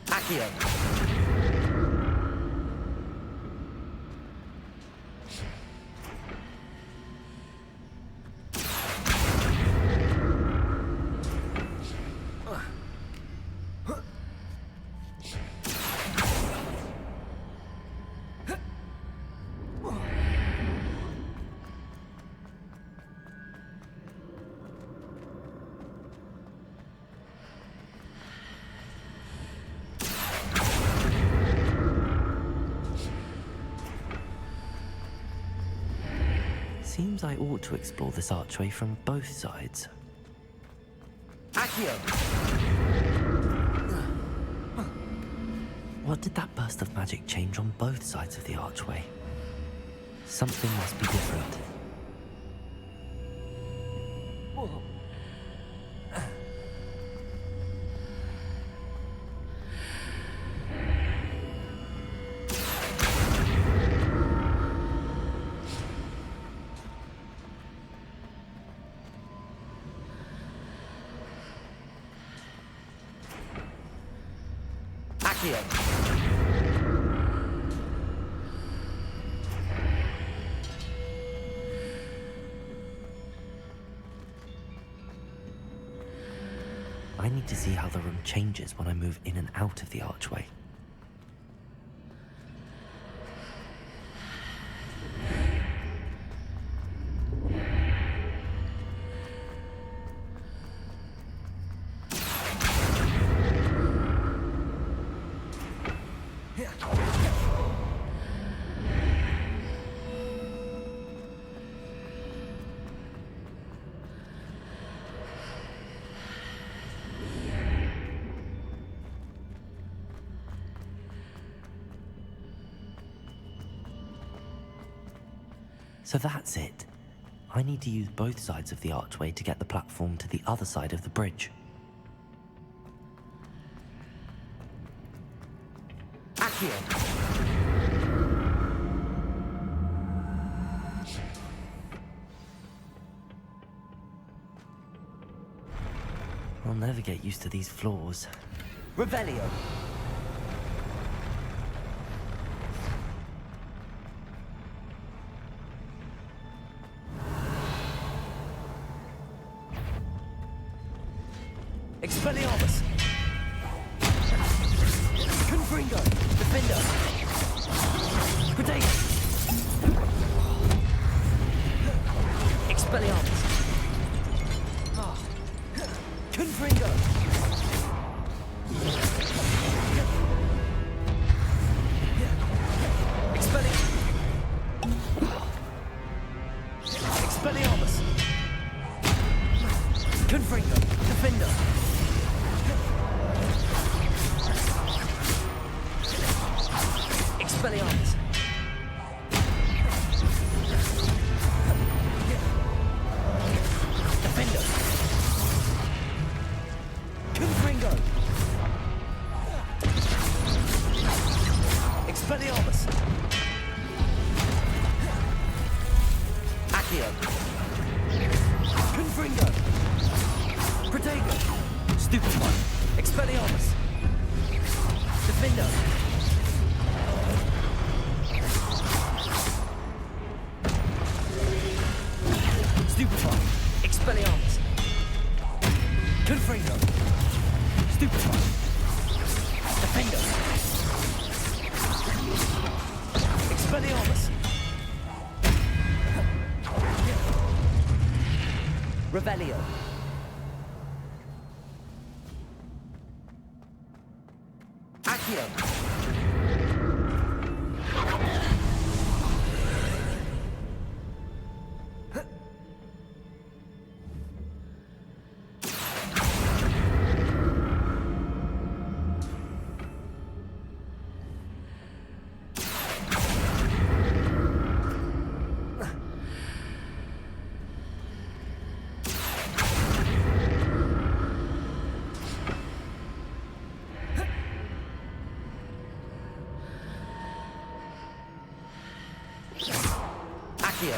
S2: Accio. Seems I ought to explore this archway from both sides. Accio! What did that burst of magic change on both sides of the archway? Something must be different. I need to see how the room changes when I move in and out of the archway. So that's it. I need to use both sides of the archway to get the platform to the other side of the bridge. Accio! I'll never get used to these floors. Revelio! Expelliarmus! Confringo! Diffindo! Potato! Expelliarmus! Confringo! Expelliarmus! Confringo! Diffindo! Expelliarmus!
S1: Accio. Confringo. Protego. Stupefy. Expelliarmus. Diffindo. Stupefy. Expelliarmus. Confringo. Stupefy. Diffindo. Expelliarmus. Revelio. Accio. Accio.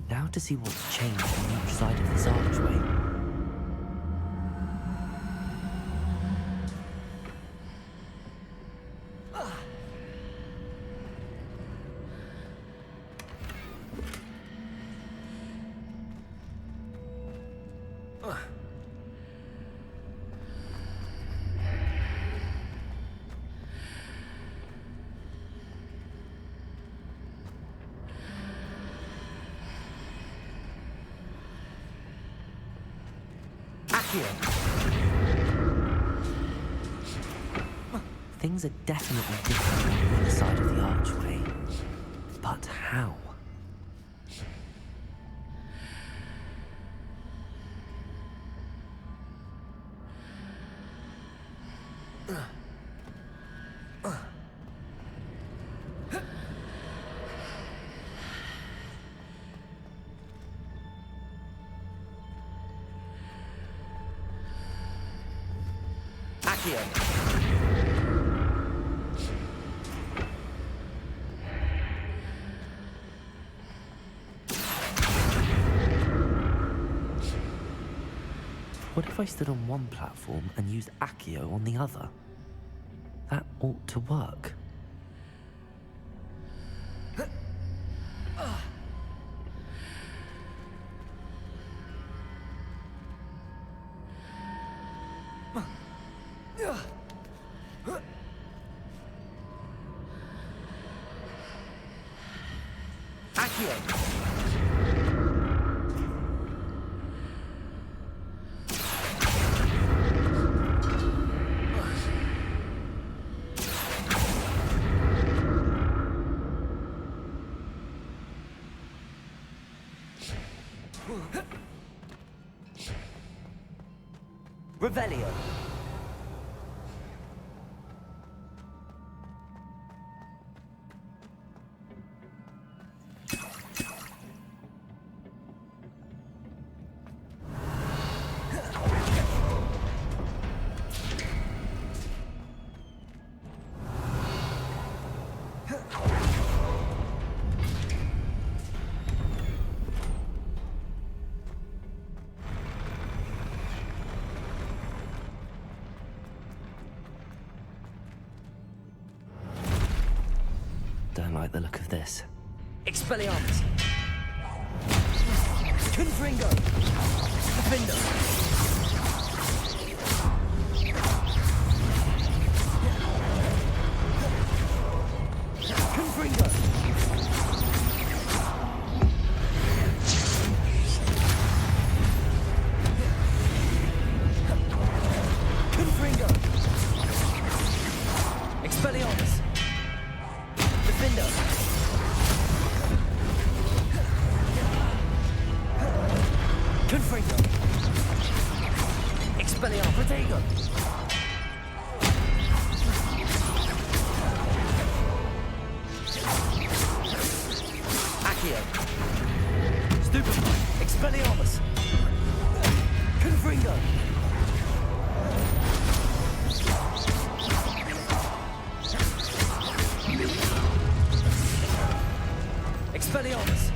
S1: Now to see what's changed on each side of this archway. Things are definitely different on the other side of the archway. But how? Accio. What if I stood on one platform and used Accio on the other? That ought to work. Accio. Revelio. Don't like the look of this. Expelliarmus! Confringo! Diffindo! Confringo! Confringo! Expelliarmus! Diffindo! Confringo! Expelliarmus! Protego! Accio! Stupefy! Expelliarmus! Confringo! Expelliarmus!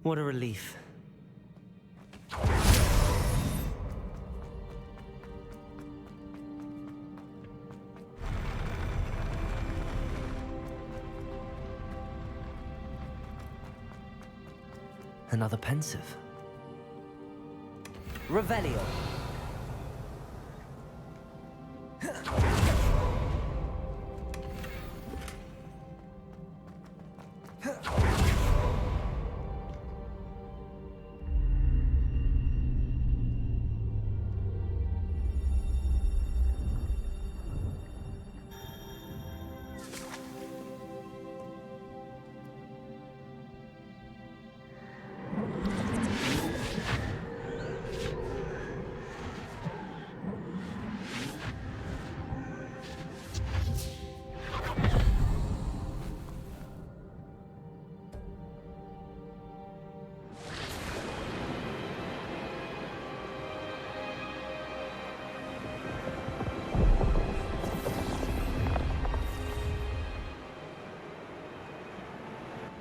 S1: What a relief. Another pensive. Revelio.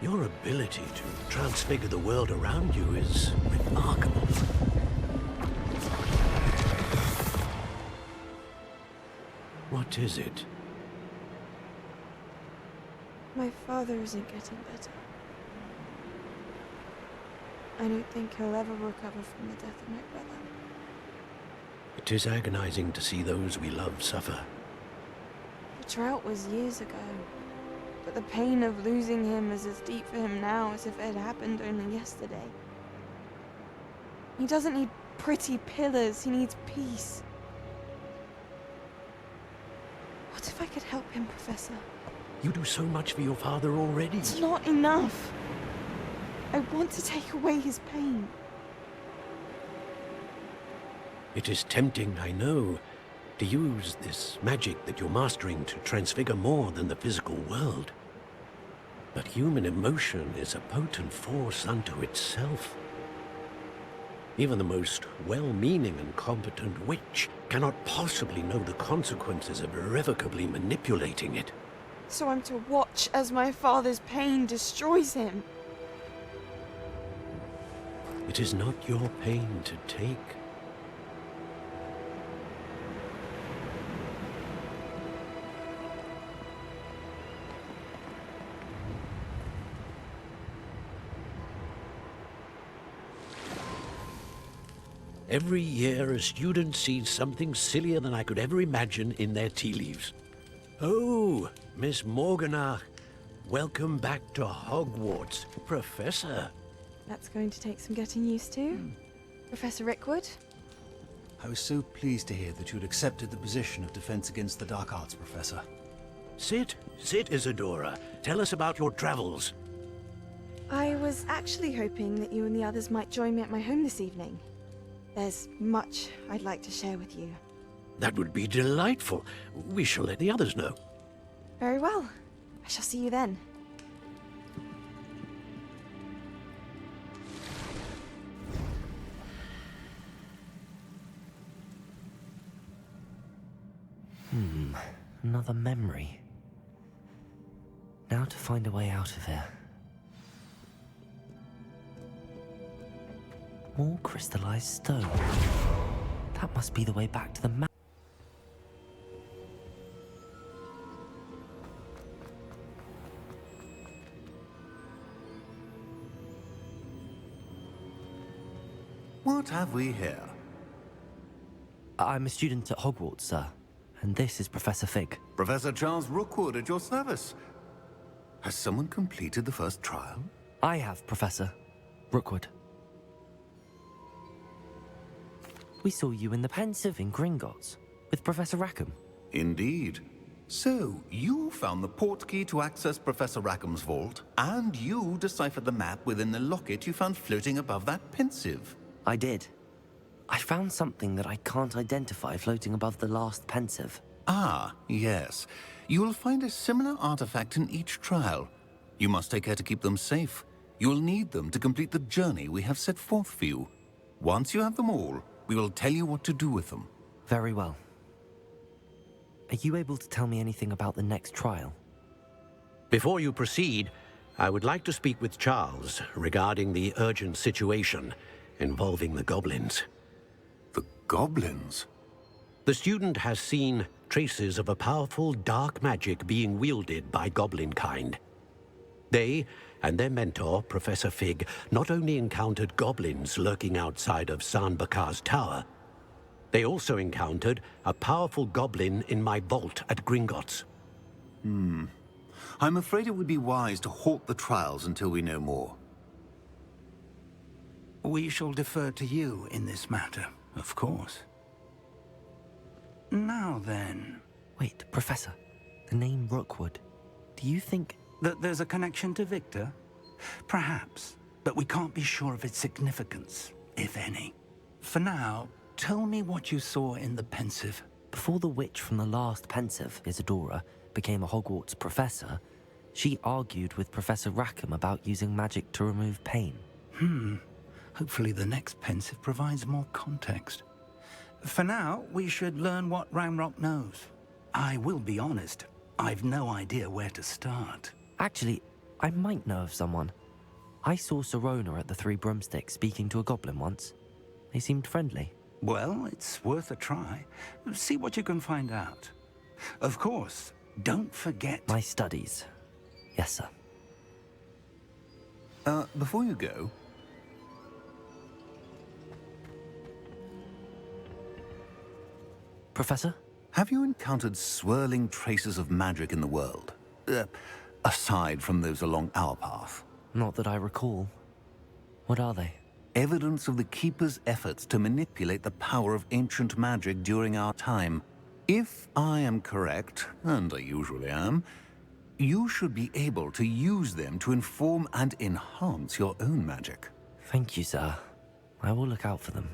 S10: Your ability to transfigure the world around you is remarkable. What is it?
S15: My father isn't getting better. I don't think he'll ever recover from the death of my brother.
S10: It is agonizing to see those we love suffer.
S15: The drought was years ago. but the pain of losing him is as deep for him now as if it had happened only yesterday. He doesn't need pretty pillars, he needs peace. What if I could help him, Professor?
S10: You do so much for your father already.
S15: It's not enough. I want to take away his pain.
S10: It is tempting, I know, to use this magic that you're mastering to transfigure more than the physical world. But human emotion is a potent force unto itself. Even the most well-meaning and competent witch cannot possibly know the consequences of irrevocably manipulating it.
S15: So I'm to watch as my father's pain destroys him.
S10: It is not your pain to take. Every year, a student sees something sillier than I could ever imagine in their tea leaves. Oh, Miss Morganach, welcome back to Hogwarts, Professor.
S15: That's going to take some getting used to. Professor Rickwood?
S16: I was so pleased to hear that you had accepted the position of Defense Against the Dark Arts, Professor.
S10: Sit, Isadora. Tell us about your travels.
S15: I was actually hoping that you and the others might join me at my home this evening. There's much I'd like to share with you.
S10: That would be delightful. We shall let the others know.
S15: Very well. I shall see you then.
S2: Another memory. Now to find a way out of here. More crystallized stone. That must be the way back to the map.
S8: What have we here?
S2: I'm a student at Hogwarts, sir. And this is Professor Fig.
S8: Professor Charles Rookwood at your service. Has someone completed the first trial?
S2: I have, Professor Rookwood. We saw you in the Pensive in Gringotts with Professor Rackham.
S8: Indeed. So, you found the portkey to access Professor Rackham's vault, and you deciphered the map within the locket you found floating above that Pensive.
S2: I did. I found something that I can't identify floating above the last Pensive.
S8: Ah, yes. You will find a similar artifact in each trial. You must take care to keep them safe. You will need them to complete the journey we have set forth for you. Once you have them all, we will tell you what to do with them.
S2: Very well. Are you able to tell me anything about the next trial?
S10: Before you proceed, I would like to speak with Charles regarding the urgent situation involving the goblins.
S8: The goblins?
S10: The student has seen traces of a powerful dark magic being wielded by goblin kind. They and their mentor, Professor Fig, not only encountered goblins lurking outside of Sanbakar's tower, they also encountered a powerful goblin in my vault at Gringotts.
S8: I'm afraid it would be wise to halt the trials until we know more.
S11: We shall defer to you in this matter, of course. Now then...
S2: Wait, Professor. The name Rookwood. Do you think...
S11: that there's a connection to Victor? Perhaps, but we can't be sure of its significance, if any. For now, tell me what you saw in the Pensive.
S2: Before the witch from the last Pensive, Isadora, became a Hogwarts professor, she argued with Professor Rackham about using magic to remove pain.
S11: Hopefully the next Pensive provides more context. For now, we should learn what Ranrock knows. I will be honest, I've no idea where to start.
S2: Actually, I might know of someone. I saw Sirona at the Three Broomsticks speaking to a goblin once. They seemed friendly.
S11: Well, it's worth a try. See what you can find out. Of course, don't forget...
S2: My studies. Yes, sir.
S8: Before you go...
S2: Professor?
S8: Have you encountered swirling traces of magic in the world? Aside from those along our path.
S2: Not that I recall. What are they?
S8: Evidence of the Keeper's efforts to manipulate the power of ancient magic during our time. If I am correct, and I usually am, you should be able to use them to inform and enhance your own magic.
S2: Thank you, sir. I will look out for them.